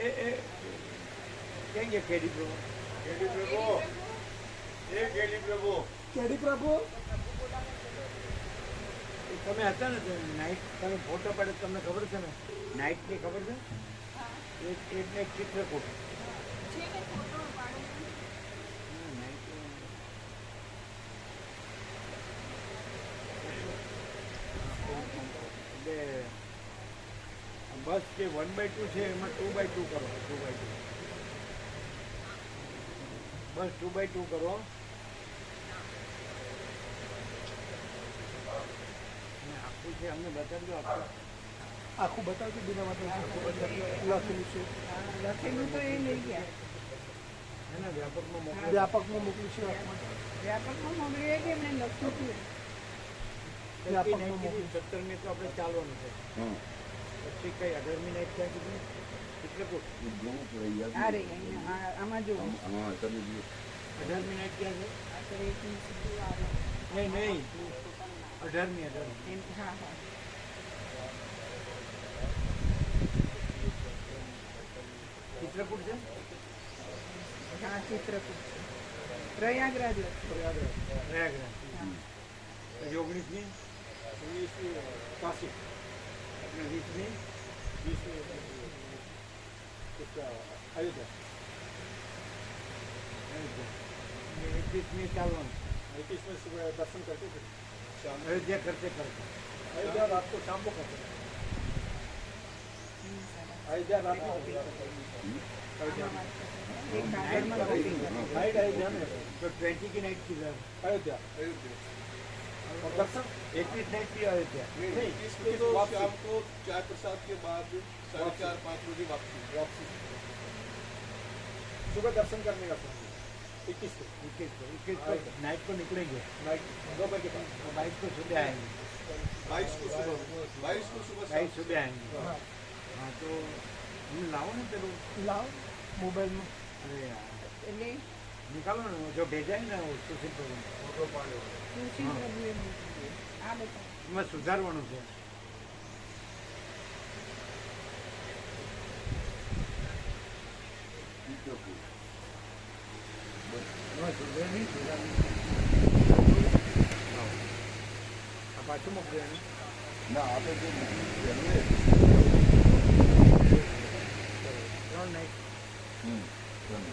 એ ક્યાં ગયા કેડી પ્રભુ? કેડી પ્રભુ એ તમે હતા ને નાઇટ, તમે ફોટો પાડે તમને ખબર છે ને નાઇટની ખબર છે? એક ચિત્રકૂટ બસ જે 1/2 છે એમાં 2/2 કરો. 2/2 બસ 2/2 કરો. અને આખું છે અમને બતાવજો. આખું બતાવજો બીના માટે આખું બતાવજો લખેલું છે લખેલું તો એ લઈ ગયા. એના વ્યાપકમાં મોકલો. વ્યાપકમાં મોકલ્યું છે વ્યાપકમાં મોકલીએ કે એમને લખ્યું હતું. વ્યાપકમાં મોકલ્યું. 17મી તો આપણે ચાલવાનું છે. હમ. પછી કઈ 18મી નાઈટ ક્યાં કીધું? ચિત્રકૂટ. એ જોવું પડે યાદ આ રહી અહીંયા, આમાં જો હા તમે જુઓ. 18મી નાઈટ ક્યાં છે? આપણે એકની સીધું આવે. નહીં 18મી. એમ હા હા ચિત્રકૂટ છે. હા ચિત્રકૂટ છે. પ્રયાગરાજ લખ્યું. પ્રયાગરાજ. પછી 19મી, કાશી 20મી, 21મી ચાલવાનું. 21 में सुबह दर्शन करके फिर शाम અયોધ્યા કરતે કરતે. अयोध्या रात को शाम को करते अयोध्या रात को એક કાગળમાં લખી ગયા. नाइट अयोध्या में તો 20 की नाइट की अयोध्या और दर्शन 21 नाइट की अयोध्या. नहीं इसमें तो शाम को चाय प्रसाद के बाद 4:30-5 बजे वापसी. वापसी सुबह दर्शन करने का समय 21 को 21 को नाइट को निकलेंगे. नाइट 2 बजे के बाद 22 को सुबह आएंगे. 22 को सुबह 22 सुबह आएंगे. हाँ तो हम लाओ ना चलो. लाओ मोबाइल में अरे यार એટલે निकालो ना जो भेजा है ना वो सुशील प्रभु તુલસી પ્રભુએ મોકલ્યું. આ બતાવો. એમાં સુધારવાનું છે. ચિત્રકૂટ. એમાં સુધાર નહીં સુધારવું. આ પાછું મોકલ્યું એને. ના આપણે જે પહેલે 3 નાઇટ. હમ ચાલો.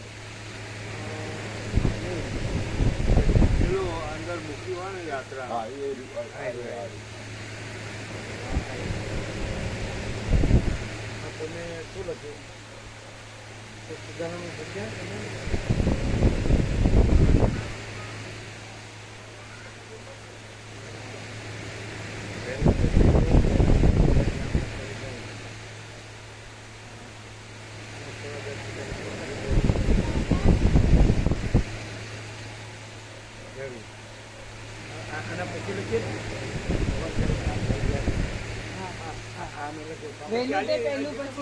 પેલો અંદર મૂક્યું હોય ને યાત્રા. હા એ આ આ તમે શું લખ્યું? સુધારવાનું શક્યા તમે? આના પછી લખીએ ને. વહેલું તે પહેલું પછી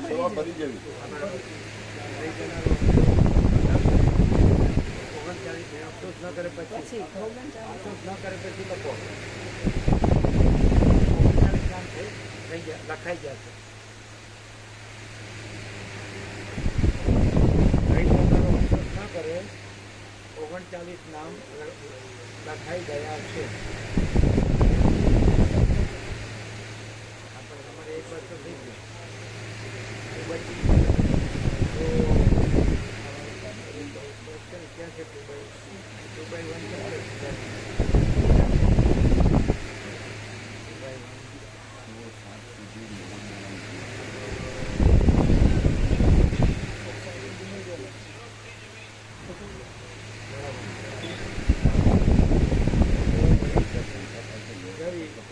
સેવા ભરી જવી. 39 અફસોસ ન કરે પછી અફસોસ ન કરે પછી લખો. 39 નામ છે થઈ ગયા, લખાઈ ગયા છે. અફસોસ ન કરે 39 નામ લખાઈ ગયા છે. આપણે તમારે એક વર્ષ તો થઈ ગયું. ક્યાં છે 2/1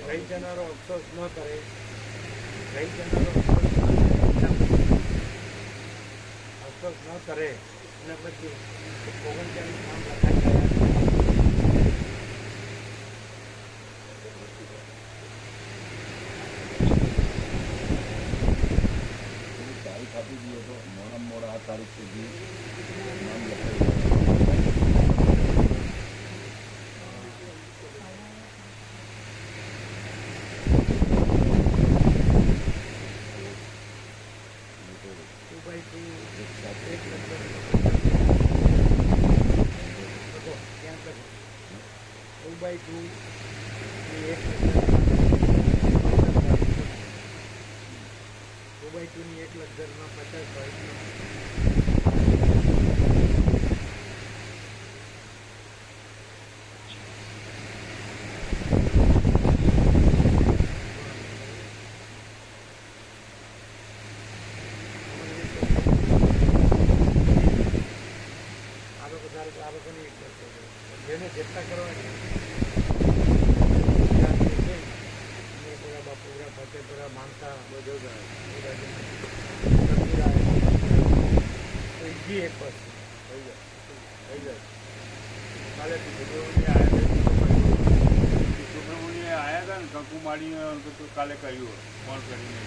રહી જનારો અફસોસ ન કરે. રહી જનારો અફસોસ ન કરે અને પછી 39 નામ લખાઈ ગયા. તારીખ આપી દઈએ તો મોડામાં મોડા આ તારીખ સુધી નામ લખાઈ જેને જેટલા કરવા બાપુરા ફતેપુરા માનતા બધું તો ઈજી એક બસ થઈ જાય કાલે સુબ્રમણ્ય આવ્યા હતા ને કંકુમાળી કાલે કહ્યું ફોન કરીને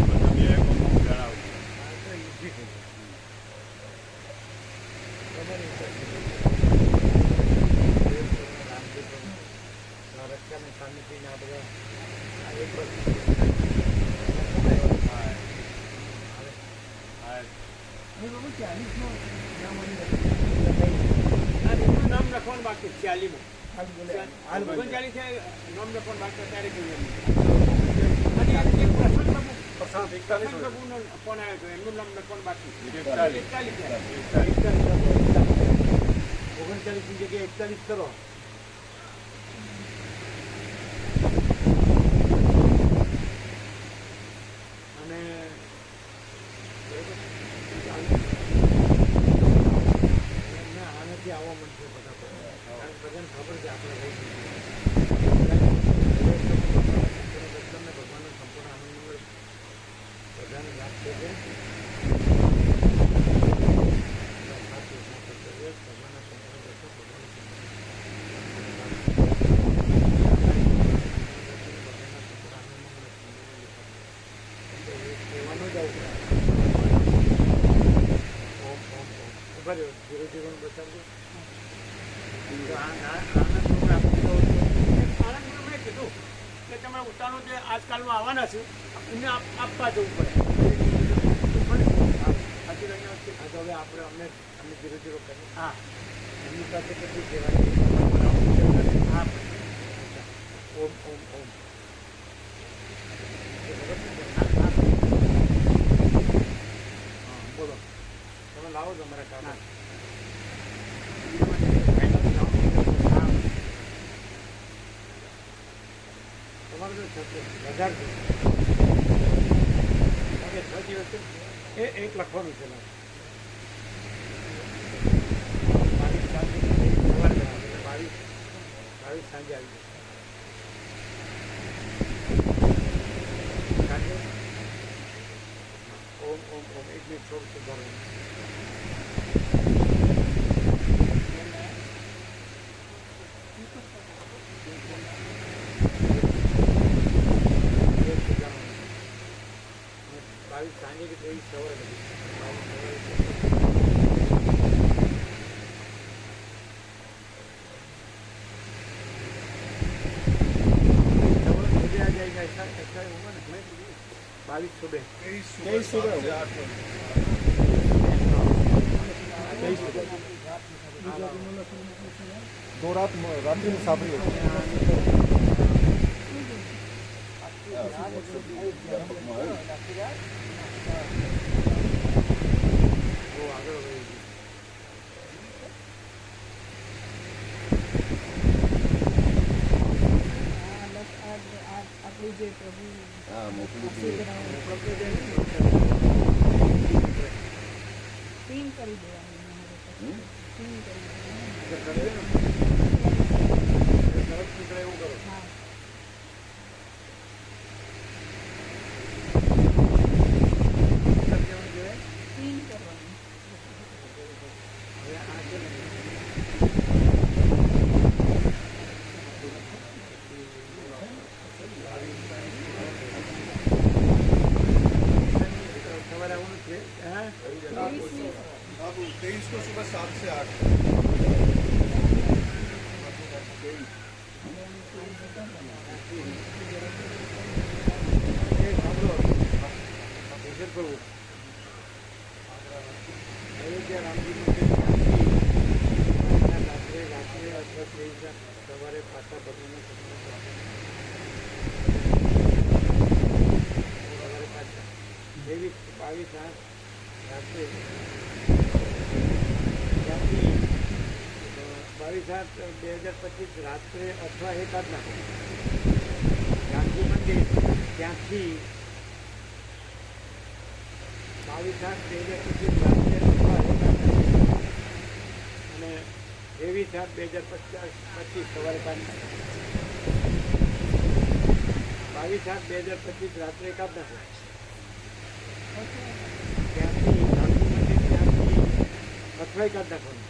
તમે જણાવજો ઈજી થઈ જાય રક્ષાને શાંતિને આ બધા આ એક બસ નામ લખવાનું બાકી 46 39 નામ લખવાનું બાકી ત્યારે કહ્યું અને એક પ્રસન્ન પ્રભુનો ફોન આવ્યો હતો એમનું નામ લખવાનું બાકી 39 ની જગ્યાએ 41 કરો. અને આનાથી આવવા મળશે બધા કારણ કે બધાને ખબર છે આપણે રહી ભગવાનનો સંપૂર્ણ આનંદ બધાને યાદ છે કે ઉતારો જે આજકાલમાં આવવાના છે એમને આપવા જવું પડે. તો હવે આપણે અમને ધીરે ધીરે કરીએ. હા એમની પાસે કેટલી કહેવાય હા ઓમ ઓમ ઓમ બોલો તમે લાવો તમારા કામ તમારે તો 1000 6 દિવસ એ એક લખવાનું છે 22 સાંજે આવી જશે. ઓમ ઓમ ઓમ એક મિનિટ થોડું સુધારો સાંજે કે 23 સવારે दो रात रात्रि मुसाफरी होती है આપણું જે પ્રભુ હા મોકલી દઈએ. સીમ કરી દેવાનું સીમ કરી દેવાનું એવું કરો. હા સીમ કરવાનું. હવે આ છે ને को सुबह 7 से 8। એ સાંભળો વિશે કરવું અયોધ્યા રામજી મંદિર રાત્રે અથવા સવારે પાછા ભગવાનને સવારે પાછા 22/8 રાત્રે ત્યાંથી 22/8/2025 રાત્રે અથવા એકાદ નાખો ગાંધી મંદિર ત્યાંથી 22/8/2025 રાત્રે અથવા એકાદ અને 23/8/2025 સવારે 22/8/2025 રાત્રે એકાદ નાખો ત્યાંથી ગાંધી મંદિર ત્યાંથી અથવા એકાદ નાખવાનું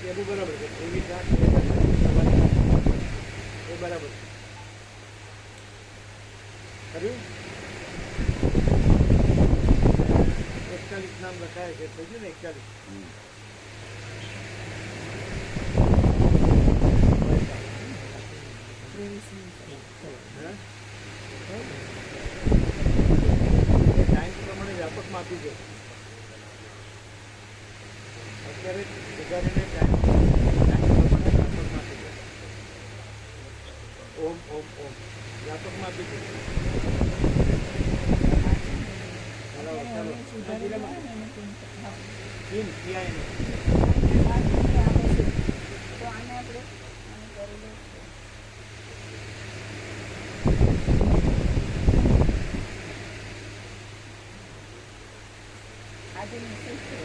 એનું બરાબર છે 23/8/2025 સવારે એ બરાબર કર્યું 41 નામ લખાય છે થઈ ગયું ને 41 ટાઈમ પ્રમાણે વ્યાપકમાં આપી છે અત્યારે સુધારીને ટાઈમ પ્રમાણે વ્યાપકમાં આપી છે ઓમ ઓમ ઓમ વ્યાપકમાં આપી છે ચાલો ચાલો ટીમ પીઆઈને આજે મેસેજ છે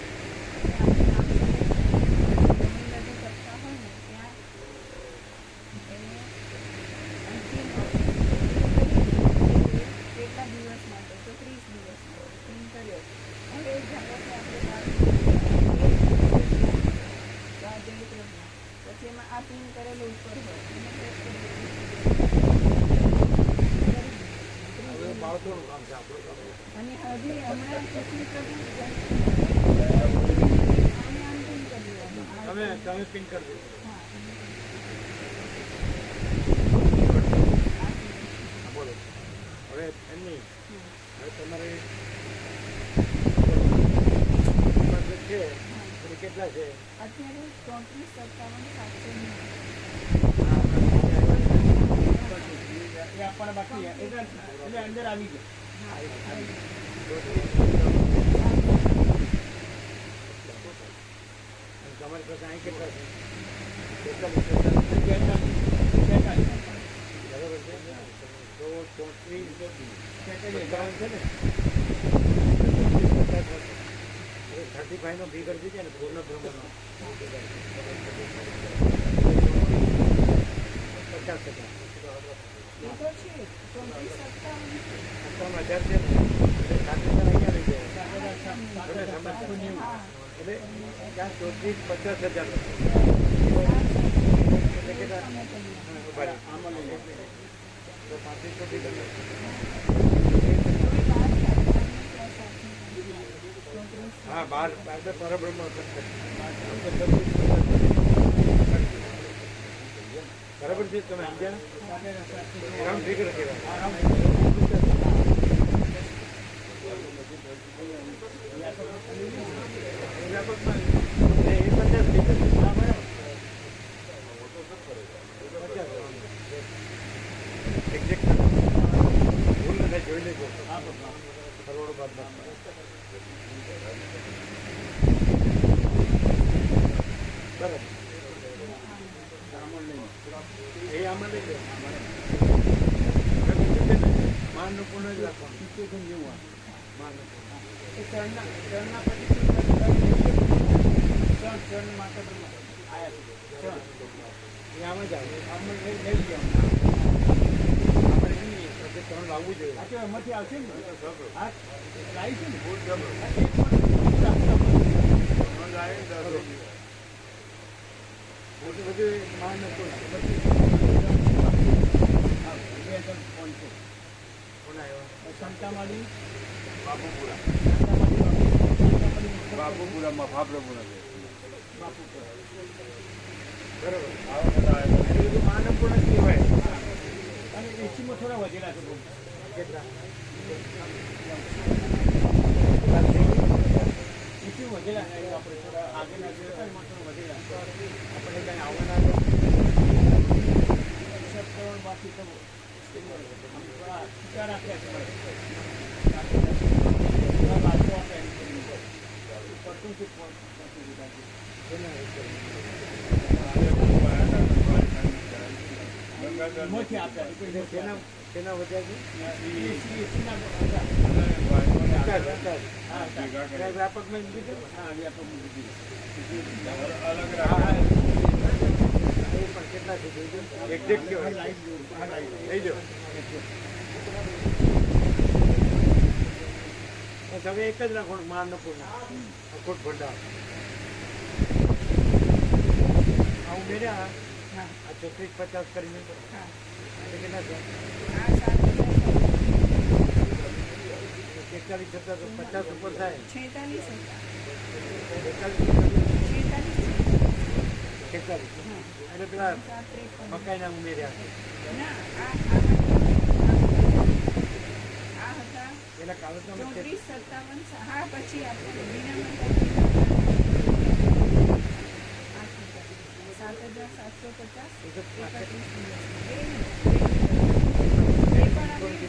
કેટલા દિવસ માટે તો 30 દિવસ માટે કર્યો હવે એક જાગૃતિ આપણે પછી એમાં આ પિન કરેલું ઉપર હોય બાળકોનું કામ છે આપણું કામ અને હજી હમણાં પછી તમે પિન કરી દો બોલો હવે એમની હવે તમારે છે એ કેટલા છે અત્યારે 34, 57, 700 એ આપવાના બાકી એટલે અંદર આવી ગયા તમારી પાસે અહીં કેટલા છે બરાબર છે તો 34 છે ને 35 નો ફી કરી દીધે ને પૂર્ણ ભ્રમણનો 50,000 57,000 છે ને 60,000 અહીંયા લઈ જાય એટલે ત્યાં 34-50,000 એટલે કેટલા આમાં લઈ જાય તો 3500 ફી કરી હા 12 પરબ્રહ્મ બરાબર છે તમે સમજ્યા આરામ ફિકર એક્ઝેક્ટ ભૂલ નથી જોઈ લેજો કરોડો બાદ બરાબર એ આમાં લઈ લો માનનું પૂર્ણ જ રાખવાનું સિચ્યુએશન જેવું માનનું ચરણના પછી ચરણ માટે આવ્યા એ આમાં જ આવે આમાં લઈ ગયા આપણે ત્રણ લાવવું જોઈએ આ તો એમાંથી આવશે ને આ લાવી છે ને બધું માનનું પૂર્ણ સંતામાડી બાપુપુરા સંતામાડી બાપુપુરામાં ફાફડાપુરા છે. બરોબર. આવા બધા આવ્યા. એ બધું અન્નપૂર્ણા જ કહેવાય. અને એસીમાં થોડા વધેલા છે બહુ. કેટલા? એસી વધેલા છે આપણે થોડા આગળના જે હતા એમાં થોડા વધેલા છે. આપણે કઈ આવવાના હિસાબ કરવાનું બાકી તો થોડા ટીકા રાખ્યા છે થોડા બાજુ આપણે એમ કરીને. પડતું છે પડતું છે. એમાંથી આપ્યા છે કોઈ તેના તેના વધ્યા છે. એસીના હા, વ્યાપકમાં કીધું. હા વ્યાપક મૂકી અલગ હા, રાખે. એ પણ કેટલા છે જોઈજો. એક્ઝેક્ટ કહેવાય. લઈ જાઓ. તમે એક જ રાખો માં અન્નપૂર્ણા અખોટ ભંડાર આ ઉમેર્યા આ 36-50 કરીને હા. એટલે કેટલા છે? આ 41 છતાં તો 50 ઉપર થાય. 46 હતા. 46 એટલે પેલા 753. મકાઈના ઉમેર્યા છે. ના, આ હતા પેલા કાલે તો અમે 34, 57. હા, પછી આપણે બીના 7,750. એ તો 31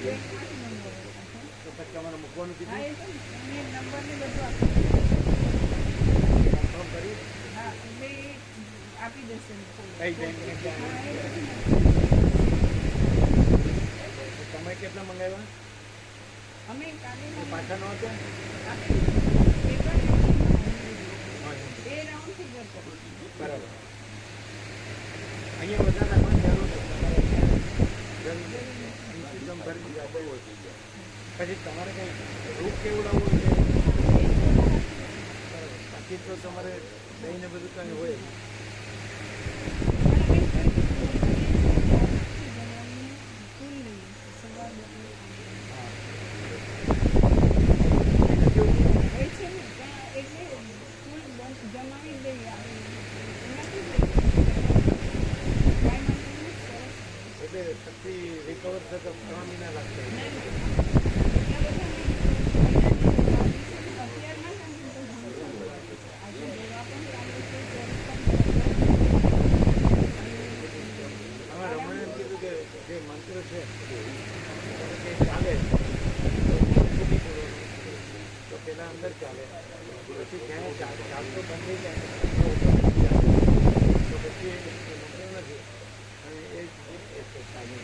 દિવસ. તો પછી તમારે મૂકવાનું હા, કીધું. એ તો એમને નંબરને બધું આપી કન્ફર્મ કરી હા, એટલે એ આપી દેશે. કઈ ટાઈમ હા, એ બધું. તમે કેટલા મંગાવ્યા? અમે કાલે એ પાછા નો હતો? એ રાઉન્ડ ફિગર કરી. બરાબર. અહીંયા વધારે રાખવાની જરૂર નથી. ઇન્સ્ટિટ્યૂટ ભરી દીધા બહુ વધી ગયા. પછી તમારે કંઈ રૂપ કેવડાવવું છે બાકી તો તમારે દહીંને બધું કંઈ હોય. એટલે શક્તિ રિકવર થતા 3 મહિના લાગશે. આમાં રમણે એમ કીધું કે જે મંત્ર છે એ ચાલે તો પેલા અંદર ચાલે પછી ક્યાંય ચાલતો બંધ થઈ જાય તો પછી એ મંત્ર નથી અને એ ચાલે.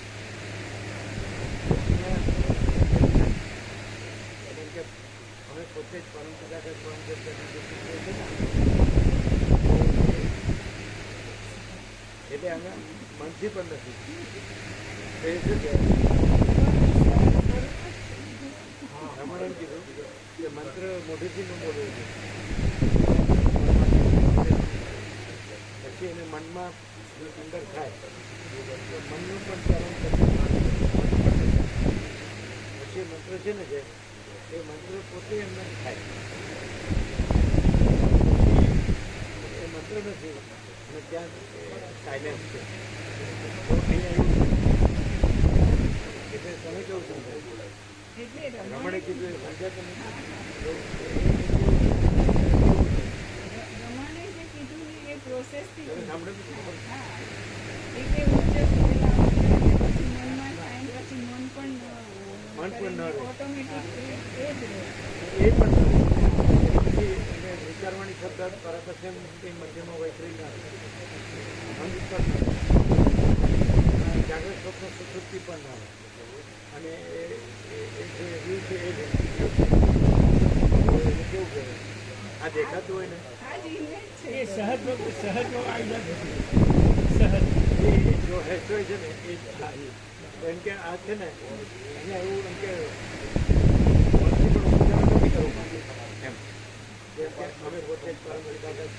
કેમ કે અમે પોતે જ પરંપરાગત એટલે અમે મનથી પણ નથી એ શું કે રમણ એમ કીધું કે મંત્ર મોઢેથી ન બોલવું છે પછી એને મનમાં અંદર થાય તો મનનું પણ ચાલન પછી મંત્ર છે ને જે એ મંત્ર પોતે એમને થાય એ મંત્ર નથી અને ત્યાં સાયલેન્સ છે તો અહીંયા એવું એટલે તમે કેવું સમજાય એટલે રમણે કીધું એ સમજ્યા તમે રમણે જે કીધું ને એ પ્રોસેસથી તમે સાંભળ્યું હતું? હા, એટલે ઉચ્ચ પેલા પછી મનમાં થાય પછી મન પણ ન રહે. ઓટોમેટિક એ જ રહે. એ પણ પછી એને વિચારવાની શબ્દ પરત કંઈ મધ્યમાં વૈતરી ના અંગ પણ ના જાગૃત સ્વપ્ન સુસુપ્તિ પણ ના અને એ જે વ્યૂ છે એ જ એને કેવું કહેવાય આ દેખાતું હોય ને આ જ ઇમેજ છે. એ સહજ આવી જાય સહજ એ જો હેસો છે ને એ જ આ એમ કે આ છે ને અહીંયા એવું એમ કે મનથી પણ ઉચ્ચારણ નથી કરવું એમ જેમ કે અમે પોતે જ પરંપરાગત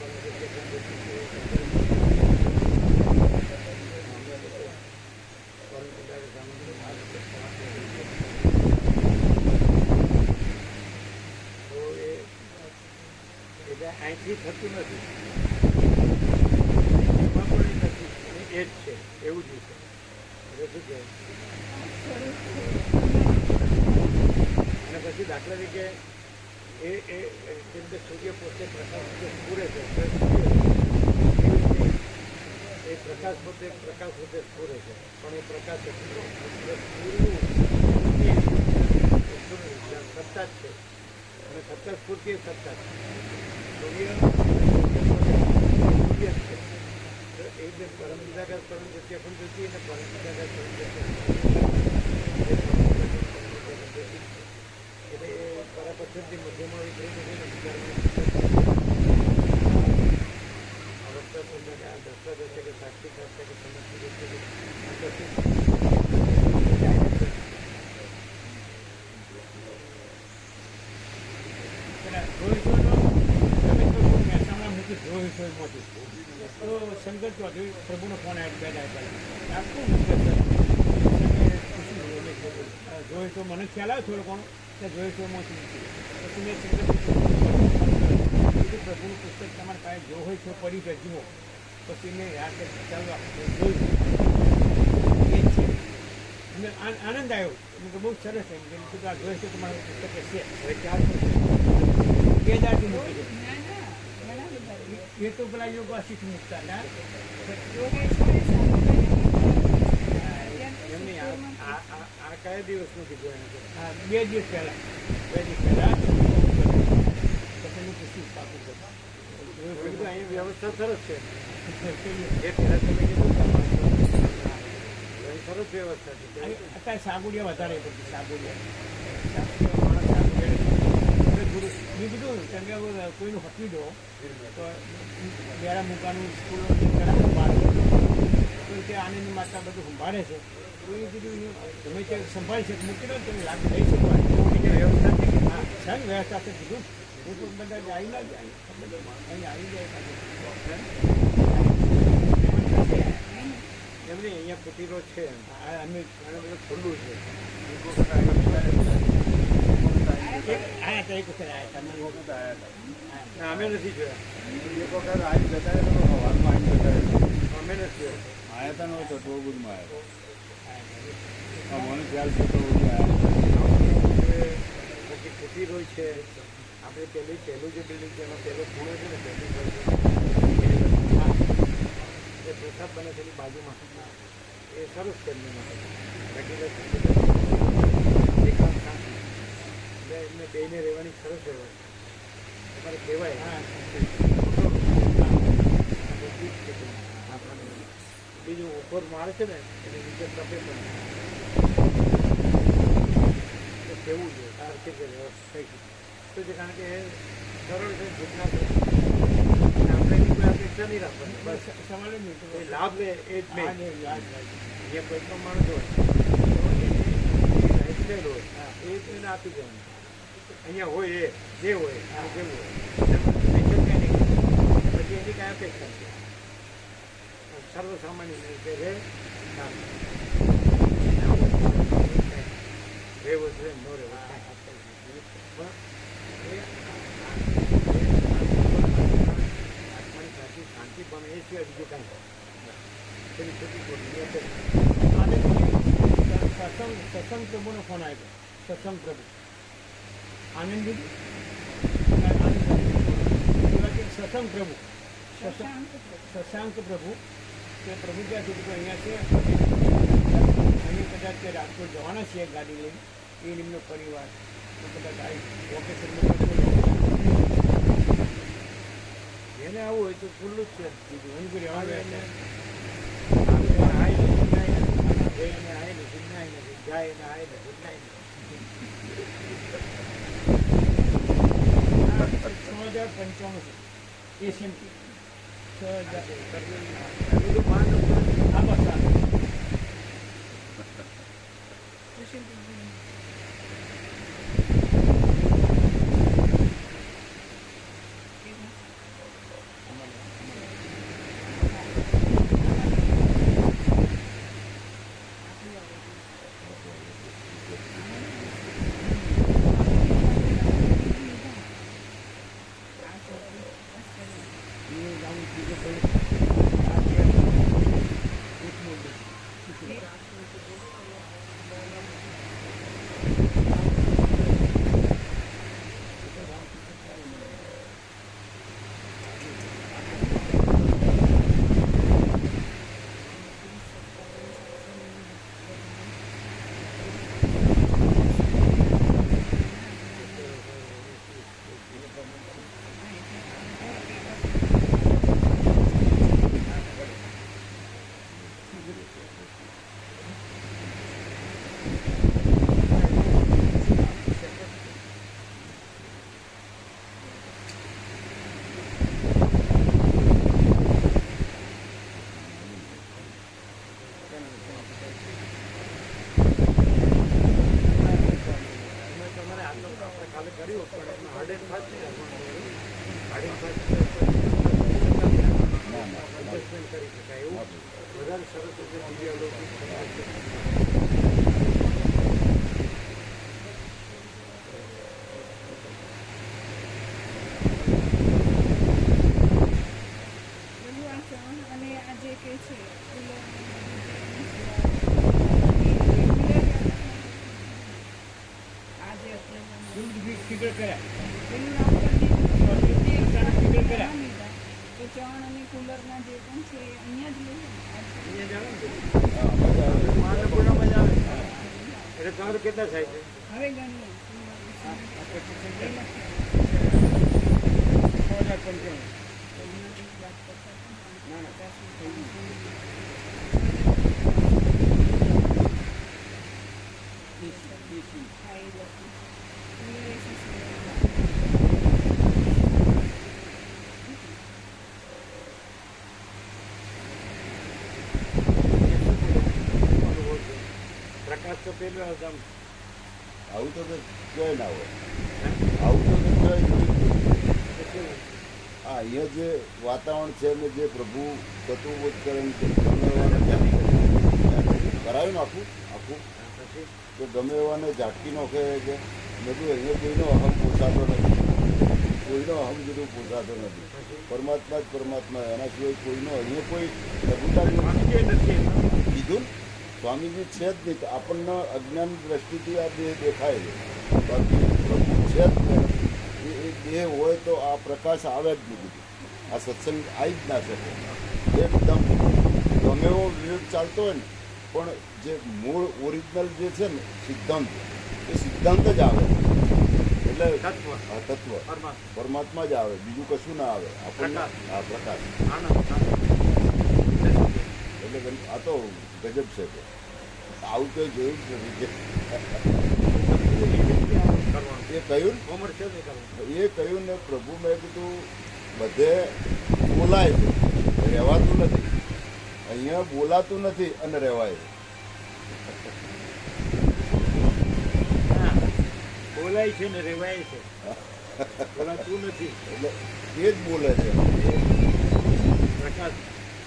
નથી થતું નથી, એમાં પણ એ નથી, અને એ જ છે, એવું જ છે. એટલે શું કહે, અને પછી દાખલા તરીકે કેમ કે સૂર્ય પોતે પ્રકાશ પોતે સ્ફુરે છે, એ પ્રકાશ પોતે સ્ફુરે છે, પણ એ પ્રકાશ સત્તા જ છે, અને સત્તા સ્ફૂર્તિ એ સત્તા છે. સૂર્ય જ છે. એ જે પરમપિતાકાર પરમ સત્ય સંતતિ અને પરમપિતાકાર પરમ સત્ય એટલે એ પરાપક્ષથી મધ્યમાં વિતરણ છે ને અવસ્થા સંદર્ભે આ દસરા દશે કે સાક્ષી થશે કે સમજતી દશે કે તો શંકર ચૌધરી પ્રભુનો ફોન આવ્યો આખું જોઈ તો મને ખ્યાલ આવ્યો થોડો ઘણો ત્યાં જોઈ તો માંથી પછી મેં શંકર પ્રભુનું પુસ્તક તમારી પાસે જો હોય તો પડી જાય જુઓ. પછી મેં યાદ ચાલો જોયું એ જ છે. અને આનંદ આવ્યો કે બહુ સરસ એમ કે આ જોઈ છે તમારું પુસ્તક છે. હવે ચાર 2000થી મૂકી છે એ તો પેલા યોગ શીખ મૂકતા ના એમની આ કયા દિવસનું કીધું એને? હા, 2 દિવસ પહેલાં પછી હું પૂછ્યું પાકું કીધું અહીં વ્યવસ્થા સરસ છે. એ પહેલાં તમે કીધું સરસ વ્યવસ્થા છે. અત્યારે સાગુડિયા વધારે પડતી સાગુડિયા મેં કીધું કેમ કે કોઈનું હટવી દો તો બેરા મૂકાનું સ્કૂલો તો તે આનંદ માતા બધું સંભાળે છે. તો એ કીધું ગમે તે સંભાળી છે મૂકી દો તમે લાભ લઈ શકો. વ્યવસ્થા છે હા સારી વ્યવસ્થા છે કીધું હું તો બધા આવી ના જાય અહીં આવી જાય એમને અહીંયા કુટીરો છે અમે ઘણા બધા ખુલ્લું છે. અમે નથી જોયા. એક વખત આવી જતા રહ્યા તો હવામાં આવી જતા રહ્યા. અમે નથી જોયા. આવ્યા હતા નહોતો ટોગુડમાં આવ્યા મને ખ્યાલ છે તો આવ્યા. પછી કુટીરો છે આપણે પહેલું જે બિલ્ડિંગ છે એનો પહેલો ખૂણો છે ને પહેલી એ પ્રસાદ બને છે એની બાજુમાં એ સરસ કરીને એમને બેને રહેવાની સરસ રહેવાય તમારે કહેવાય બીજું ઉપર મારે છે ને એને નીચે તપે પણ કેવું જોઈએ સરખી રીતે વ્યવસ્થિત થઈ છે કારણ કે એ સરળ છે ઘટના છે આપણે એની કોઈ અપેક્ષા નહીં રાખવાની બસ સવાલ જ નહીં એ લાભ લે એ જ મેં અહીંયા કોઈ પણ માણસ હોય લાઈફસ્ટાઈલ હોય એ એને આપી દેવાનું અહીંયા હોય એ જે હોય આ જેવું હોય પછી એની કાંઈ અપેક્ષા નથી સર્વસામાન્ય રીતે રહે રહેવું છે ન રહેવું આત્માની સાચી શાંતિ પણ એ સિવાય બીજું કાંઈ તેની ખોટી ખોટી સત્સંગ પ્રભુનો ફોન આવ્યો સત્સંગ પ્રભુ આનંદ સત્સંગ પ્રભુ શશાંક પ્રભુ તે પ્રભુ ક્યાં સુધી અહીંયા છે અહીંયા કદાચ તે રાજકોટ જવાના છીએ ગાડી લઈને એ એમનો પરિવાર કદાચ આવી લોકેશનમાં જેને આવવું હોય તો ખુલ્લું જ છે બીજું હું રહેવાનું એને આય નથી જાય એને આય નથી 6055 છે એશિયન 6000 આ તમારે આટલું આપણે કાલે કર્યું પણ એમાં હાર્ડ એન્ડ ફાસ્ટ નહીં રાખવાનું. હાર્ડ એન્ડ ફાસ્ટ એડજસ્ટમેન્ટ કરી શકાય એવું વધારે સરસ રીતે દિવ્ય અલૌકિક અને આ જે કે છે આ જે ફિગર કર્યા તો ચણ અને કુલરના જે પણ છે એ અહીંયા જ લઈએ મહાન્નપૂર્ણમાં જ આવે. એટલે તમારે કેટલા થાય છે? હવે ગણીએ 2055. પ્રકાશ તો પેલો આમ આવું તો ક્યાંય ના હોય, આવું તો ક્યાંય જોયું. હા, અહીંયા જે વાતાવરણ છે ને જે પ્રભુ તત્વબોધ કરે ને કરાયું ને આખું તો ગમે એવાને ઝાટકી નોખે કે બધું અહીંયા કોઈનો અહમ પોસાતો નથી, કોઈનો અહમ બધું પોસાતો નથી. પરમાત્મા જ પરમાત્મા, એના સિવાય કોઈનો અહીંયા કોઈ લઘુતા નથી. કીધું સ્વામીજી છે જ નહીં. તો આપણને અજ્ઞાન દ્રષ્ટિથી આ દેહ દેખાય છે, બાકી પ્રભુ છે જ નહીં. એ દેહ હોય તો આ પ્રકાશ આવે જ નહીં. આ સત્સંગ આવી જ ના શકે. એકદમ ગમે એવો વિવેક ચાલતો હોય ને, પણ જે મૂળ ઓરિજિનલ જે છે ને સિદ્ધાંત, એ સિદ્ધાંત જ આવે. એટલે તત્વ પરમાત્મા જ આવે, બીજું કશું ના આવે. આપણને આ પ્રકાશ એટલે આ તો ગજબ છે. આવું તો જોયું જ નથી. એ કહ્યું ને પ્રભુ, મેં કીધું બધે બોલાય છે, રહેવાતું નથી. અહીંયા બોલાતું નથી અને રહેવાય છે. બોલાય છે ને રેવાય છે, બોલાતું નથી. એટલે એ જ બોલે છે. પ્રકાશ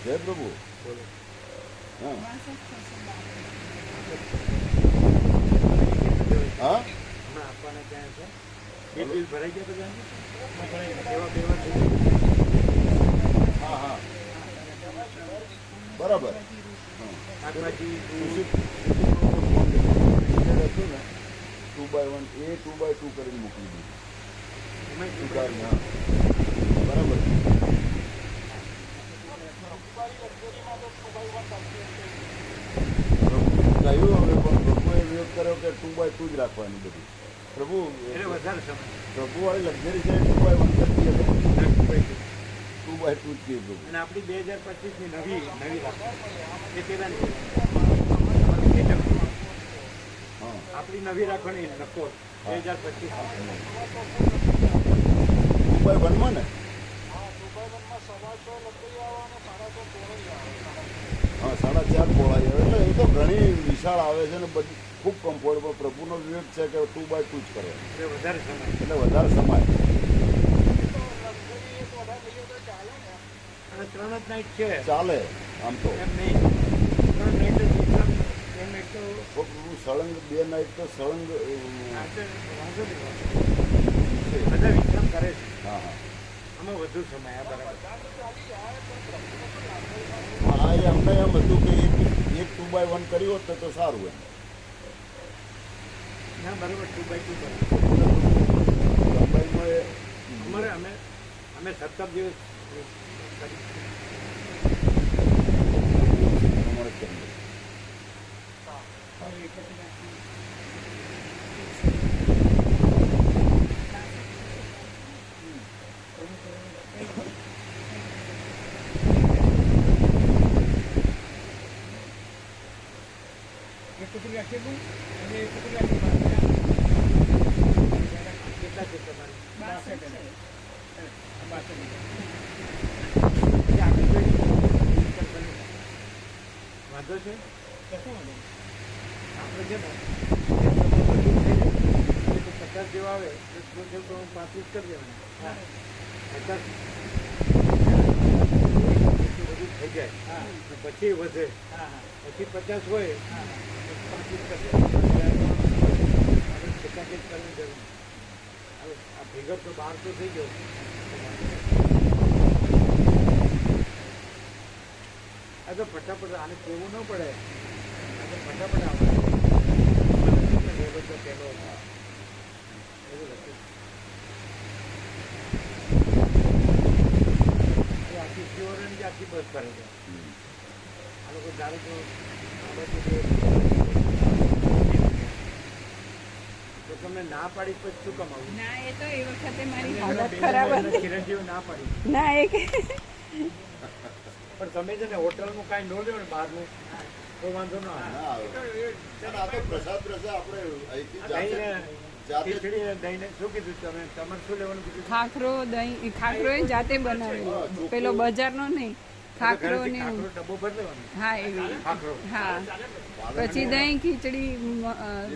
જય પ્રભુ. બોલે. હા હમણાં આપવાના ક્યાં છે? બિલ ભરાઈ ગયા બધાને? એવા હા હા બરાબર. શાકભાજી હતું ને 2x1, એ 2x2 કરીને મોકલી દીધું. હા બરાબર. કહ્યું હવે, પણ પ્રભુએ વિરોધ કર્યો કે 2x2 જ રાખવાની બધી. પ્રભુ એટલે વધારે સમય પ્રભુ વાળી લક્ઝરી છે 2x1 કરતી હતી, 2x2 જ કહે પ્રભુ. અને આપણી 2025ની નવી રાખવાની એ પેલાની હા આપણી નવી રાખવાની નક્કો 2025 2x1 ને હા 4.5 પહોળાઈ આવે. એટલે એ તો ઘણી વિશાળ આવે છે ને બધી ખૂબ કમ્ફર્ટેબલ. પ્રભુનો વિવેક છે કે 2x2 જ કરે, એટલે વધારે સમય એટલે વધારે સમાય. અને 3 જ નાઇટ છે ચાલે આમ તો. એમ નહીં, 3 નાઇટ જ વિશ્રામ, 3 નાઇટ તો પ્રભુ સળંગ 2 નાઇટ તો સળંગ. વાંધો નહીં, બધા વિશ્રામ કરે છે. હા હા આમાં વધુ સમય આ બરાબર. હા, એ અમને એમ હતું કે એક 2x1 કર્યું હોત ને તો સારું. એમ ના બરાબર 2x2 બરાબર. લંબાઈમાં એ અમારે અમે 17 દિવસ પ્રમાણે જ કરીએ. એક કુતરી રાખેલું અને એક કુતરી રાખેલું કેટલા છે તમારે? 62 છે. આ 62 એ આગળ જોઈ વાંધો છે કશું વાંધો નહીં. આપણે છે ને એ સમય બધું થઈ જાય તો 50 જેવા આવે તો શું છે તો 35 કરી દેવાના. હા 50 બધું થઈ જાય હા અને પછી વધે હા હા પછી 50 હોય હા તો 35 કરી દેવાના. આપણે કેટલાક કરવાની જરૂર નથી. હવે આ ભેગર તો 12 તો થઈ ગયો. આ તો ફટાફટ આને કહેવું ન પડે. આ તો ફટાફટ આવે લેવલ તો પહેલો એવું હતું. એ આખી પ્યોરની જ આખી બસ કરે છે. આ લોકો ધારો તો આ બાજુ તો તમને ના પાડી પછી શું કમાવું? ના એ તો એ વખતે મારી હાલત ખરાબ હતી. ચિરંજીવ ના પાડી. ના એ પણ તમે છે ને હોટલનું કાંઈ ન લ્યો ને બહારનું તો વાંધો ન આવે. ના આવે. પણ આ તો પ્રસાદ આપણે અહીંથી જાતે જાતે ખીચડી ને દહીં ને શું કીધું તમે? તમારે શું લેવાનું કીધું? ખાખરો દહીં ખાખરો એ જાતે બનાવેલો પેલો બજારનો નહીં ખાખરો ને એવું. ખાખરો ડબ્બો ભરી લેવાનો. હા એવી ખાખરો હા પછી દહીં ખીચડી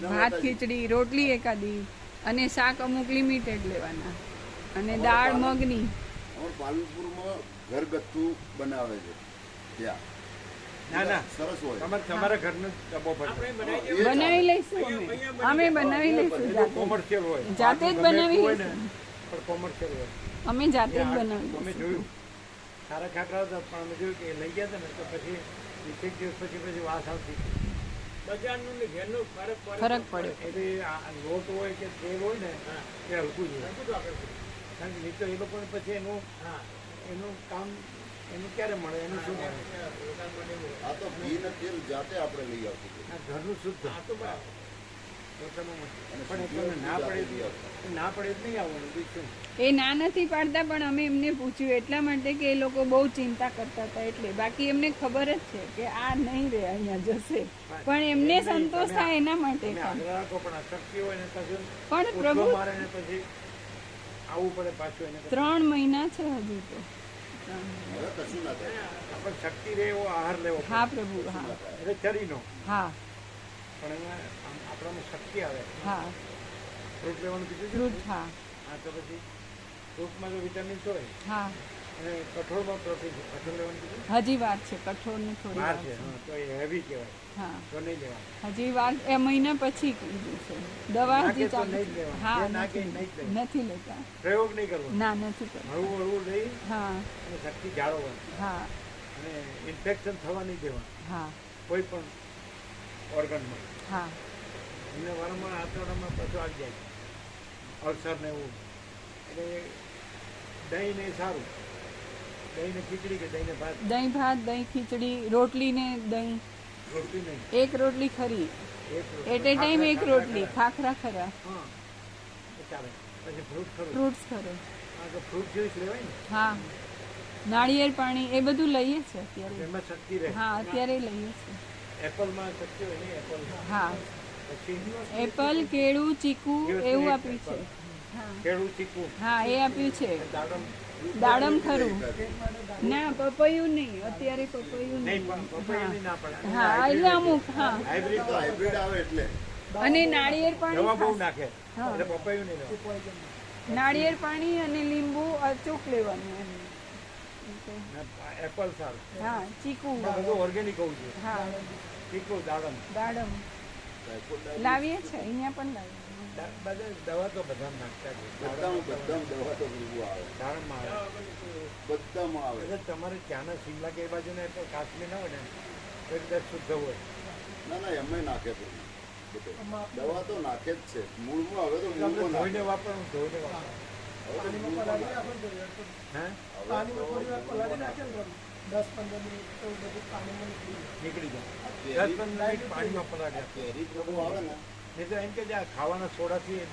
ભાત ખીચડી રોટલી એકાદી અને શાક અમુક લિમિટેડ લેવાના અને દાળ મગની. અમારે પાલનપુરમાં ઘરગથ્થુ બનાવે છે ત્યાં ના ના સરસ હોય. તમારા ઘરનો જ ડબ્બો ભરી આપણે બનાવી દઈએ. બનાવી લઈશું અમે બનાવી લઈશું જાતે કોમર્શિયલ હોય. જાતે જ બનાવી હોય ને લઈશું પણ કોમર્શિયલ હોય. અમે જાતે જ બનાવી અમે લઈશું જોયું સારા ખાખરા હતા પણ અમે જોયું કે એ લઈ ગયા હતા ને તો પછી 1 દિવસ પછી વાસ આવતી. બજારનું ને ઘરનું ફરક પડે. ફરક પડે એટલે આ લોટ હોય કે તેલ હોય ને એ હલકું જ હોય. બધું આગળ પડે. કારણ કે નહીં તો એ લોકોને પછી એનું હા એનું કામ એનું ક્યારે મળે એનું શું મળે? આ તો ઘી ને તેલ જાતે આપણે લઈ આવતું હતું. આ ઘરનું શુદ્ધ આ તો બરાબર. પોતાનું પણ એ તમને ના પડે જ ના પડે જ નહીં આવવાનું બીજું શું? એ ના નથી પાડતા પણ અમે એમને પૂછ્યું એટલા માટે કે એ લોકો બહુ ચિંતા કરતા હતા એટલે બાકી એમને ખબર જ છે કે આ નહીં રહે અહીંયા જશે પણ એમને સંતોષ થાય એના માટે તમે આગ્રહ રાખો પણ આ શક્તિ હોય ને પછી પણ ઉઠવા પ્રભુ મારે ને પછી આવવું પડે પાછું એને. 3 મહિના છે હજુ તો હવે કશું ના થાય. આપણે શક્તિ રહે એવો આહાર લેવો પડે. હા પ્રભુ હા એટલે ચરીનો હા પણ એમાં આપણામાં શક્તિ આવે. હા ફ્રૂટ લેવાનું કીધું છે? ફ્રૂટ હા હા તો પછી ફ્રૂટમાં જો વિટામિન્સ હોય હા અને કઠોળમાં પ્રોટીન છે. કઠોળ લેવાનું કીધું? હજી વાર છે કઠોળની થોડી બહાર વાર છે છે હા તો એ હેવી કહેવાય હા તો નહીં લેવાનું. હજી વાર એ મહિના પછી કીધું છે દવા નાખે હજી તો ચાલુ નહીં જ લેવાનું. હા જે નાખે નથી નહીં જ લેવાનું. નથી લેતા પ્રયોગ નહીં કરવો. ના નથી કરતા હળવું હળવું લઈ હા અને શક્તિ જાળવવાની હા અને ઇન્ફેક્શન થવા નહીં દેવાનું હા કોઈ પણ ઓર્ગનમાં. હા એમને વારંવાર આંતરડામાં પાછું આવી જાય અલ્સર ને એવું. એટલે દહીં ને સારું. દહીં ને ખીચડી કે દહીં ને ભાત? દહીં ભાત દહીં ખીચડી રોટલી ને દહીં રોટલી નહીં. એક રોટલી ખરી એક એટ એ ટાઈમ એક રોટલી ખાખરા ખરા હા એ ચાલે. પછી ફ્રૂટ ખરું. ફ્રૂટ્સ ખરો હા તો ફ્રૂટ જેવી જ લેવાય ને. હા નાળિયેર પાણી એ બધું લઈએ છે અત્યારે એમાં શક્તિ રહે. હા અત્યારે લઈએ છે એપલમાં શક્તિ હોય ને એપલ. હા પછી એપલ કેળું ચીકુ એવું આપ્યું છે હા કેળું ચીકુ હા એ આપ્યું છે દાડમ દાડમ ખરું ના પપૈયું નહીં અત્યારે પપૈયું નહીં નહીં પણ પપૈયાની ના પડે. હા એટલે અમુક હા હાઇબ્રિડ તો હાઇબ્રિડ આવે એટલે અને નાળિયેર દવા પાણી બહુ ખાસ. નાખે હા. એટલે પપૈયું નહીં લેવાનું. નાળિયેર પાણી અને લીંબુ અચૂક લેવાનું એમ એપલ સારું. હા ચીકુ બધું ઓર્ગેનિક હોવું જોઈએ. હા ચીકુ દાડમ દાડમ લાવીએ છે અહીંયા પણ લાવીએ બધા દવા તો બધા નાખતા જ હોય. બધામાં દવા તો ભૂલવું આવે. દાડમમાં આવે. બધામાં આવે. એટલે તમારે ત્યાંના શિમલા કે એ બાજુ ને કાશ્મીર ના હોય ને તો એકદમ શુદ્ધ હોય. ના ના એમને નાખે તો બધે દવા તો નાખે જ છે મૂળમાં. હવે તો આપણે મૂળમાં ધોઈને નાખે. વાપરવું, ધોઈને વાપરવું. હવે તો મૂળમાં નાખે. હે? હવે તો નીકળી જાય. આ 10-15 કેરી મિનિટ પાણીમાં પલાળ્યા. કેરી પ્રભુ આવે ને નહીં તો એમ કે જે આ ખાવાના સોડાથી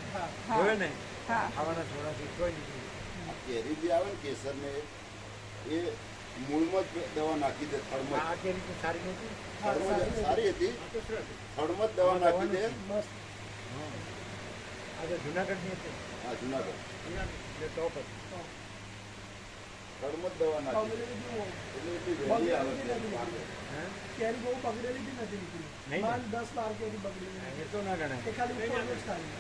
ધોવે ને, હા ખાવાના સોડાથી કોઈ નીકળી જાય. આ કેરી જે આવે ને કેસર ને એ મૂળમાં જ દવા નાખી દે. થડમાં આ કેરી તો સારી નથી. સારી હતી. થડમાં જ દવા નાખી દે. આ તો જુનાગઢની હતી. હા જુનાગઢ એટલે ટોપ હતી. થડમાં જ દવા નાખી દે. એટલે એટલી વહેલી આવે કેરી પાકે. હે? કેરી બહુ બગડેલી બી નથી નીકળી. નહીં ને? માંડ 10-12 કેરી બગડેલી. એ તો ના ગણાય. એ ખાલી ઉપર જ ખાલી.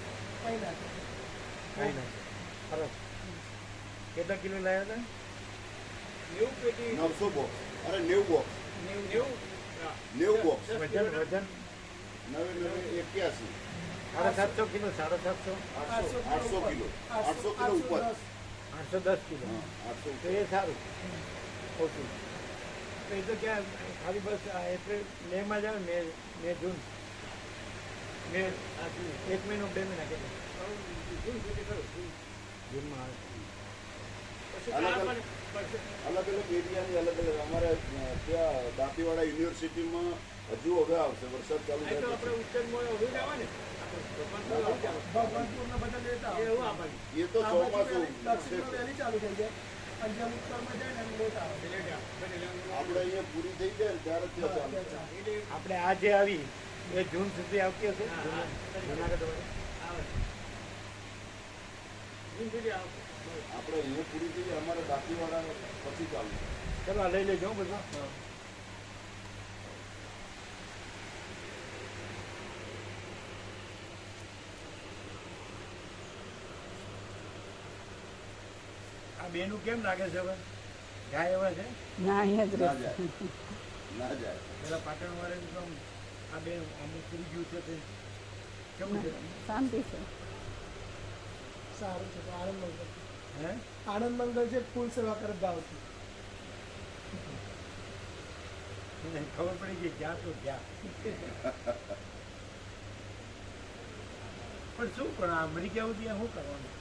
કઈ ના કરે. કઈ ના. સરસ. કેટલા કિલો લાવ્યા હતા? 90 પેટી 900 બોક્સ. અરે 90 બોક્સ. 90 બોક્સ. વજન 9 81. 750 કિલો, 750, 800 કિલો. 800 કિલો ઉપર. 810 કિલો. હા, 800 તો એ સારું ઓછું. તો એ તો ક્યાં ખાલી બસ આ એપ્રિલ મેમાં જ આવે, મે જૂન મે એક મહિનો 2 મહિના કે જૂનમાં આવે. અલગ અલગ એરિયાની અલગ અલગ. અમારે ત્યાં દાંતીવાડા યુનિવર્સિટીમાં હજુ હવે આવશે. વરસાદ ચાલુ એ તો થાય આપણે ઉત્તરમાં હવે જ આવે ને ભગવાનપુરના બધા લેતા આવે. એવું આપણને પછી. એ તો ચોમાસું દક્ષિણમાં વહેલી ચાલુ થઈ જાય. અને જેમ ઉત્તરમાં જાય ને એમ લેતા આવે. આપણે અહીંયા પૂરી થઈ જાય ને ત્યારે ત્યાં ચાલુ થાય. આપણે આ જે આવી એ જૂન સુધી આવતી હશે જુનાગઢ વાળી. આપણે અહીંયા પૂરી થઈ જાય. અમારે દાંતીવાડા પછી ચાલુ થાય. ચલો આ લઈ લેજો હો બધા. આ બેનું કેમ લાગે છે હવે? ગાય એવા છે ના અહીંયા જ ના રહે. જાય ના જાય. પેલા પાટણ વાળા તો આ બેન અમુક પૂરી ગયું છે તે કેવું છે? શાંતિ છે. સારું છે તો આનંદ મંગળ. હે? આનંદ મંગળ છે ફૂલ સેવા કરે ગાવથી. નહીં, ખબર પડી ગઈ જ્યાં તો જ્યાં. પણ શું પણ આ મરી ગયા સુધી શું કરવાનું?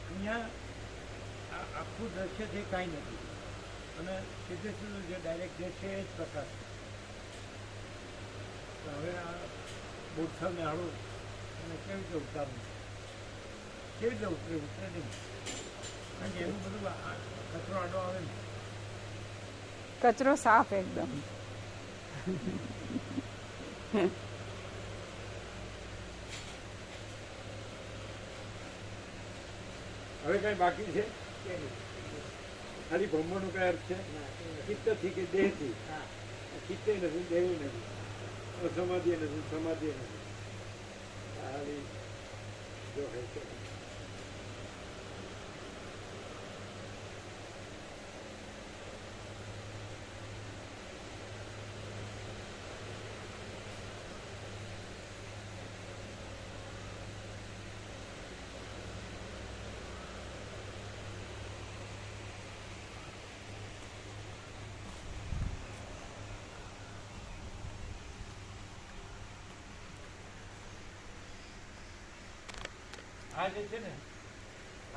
અહીંયા આ આખું દ્રશ્ય છે કાંઈ નથી, અને સીધે સીધું જે ડાયરેક્ટ જે છે એ જ પ્રકાશ છે. તો હવે આ બોટસાને હાડું અને કેવી રીતે ઉતારવું, કેવી રીતે ઉતરે નહીં. કારણ કે એનું બધું કચરો આડો આવે ને. કચરો સાફ એકદમ. હવે કઈ બાકી છે? ખાલી બ્રહ્મનો કઈ અર્થ છે? ચિત્તથી કે દેહથી? ચિત્તે નથી, દેહ નથી, અસમાધિ નથી, સમાધિ નથી. ખાલી જો હે છે. આ જે છે ને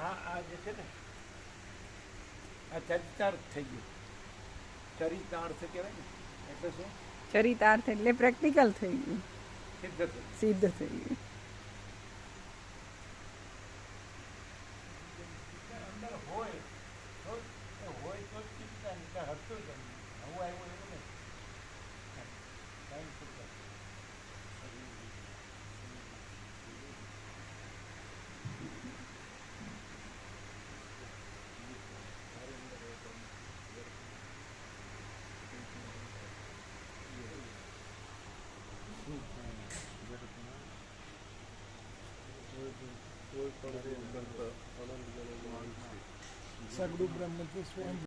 આ જે છે ને આ ચરિતાર્થ થઈ ગયું. ચરિતાર્થ કહેવાય ને, એટલે શું? ચરિતાર્થ એટલે પ્રેક્ટિકલ થઈ ગયું, સિદ્ધ થઈ સિદ્ધ થઈ ગયું. અંદર હોય તો હોય તો જ ચિંતા નહીં, ત્યાં હટતું જ નહીં. આવું આવ્યું એવું નહીં. કાંઈ ચિંતા નહીં. સગડું બ્રહ્મ સ્વયં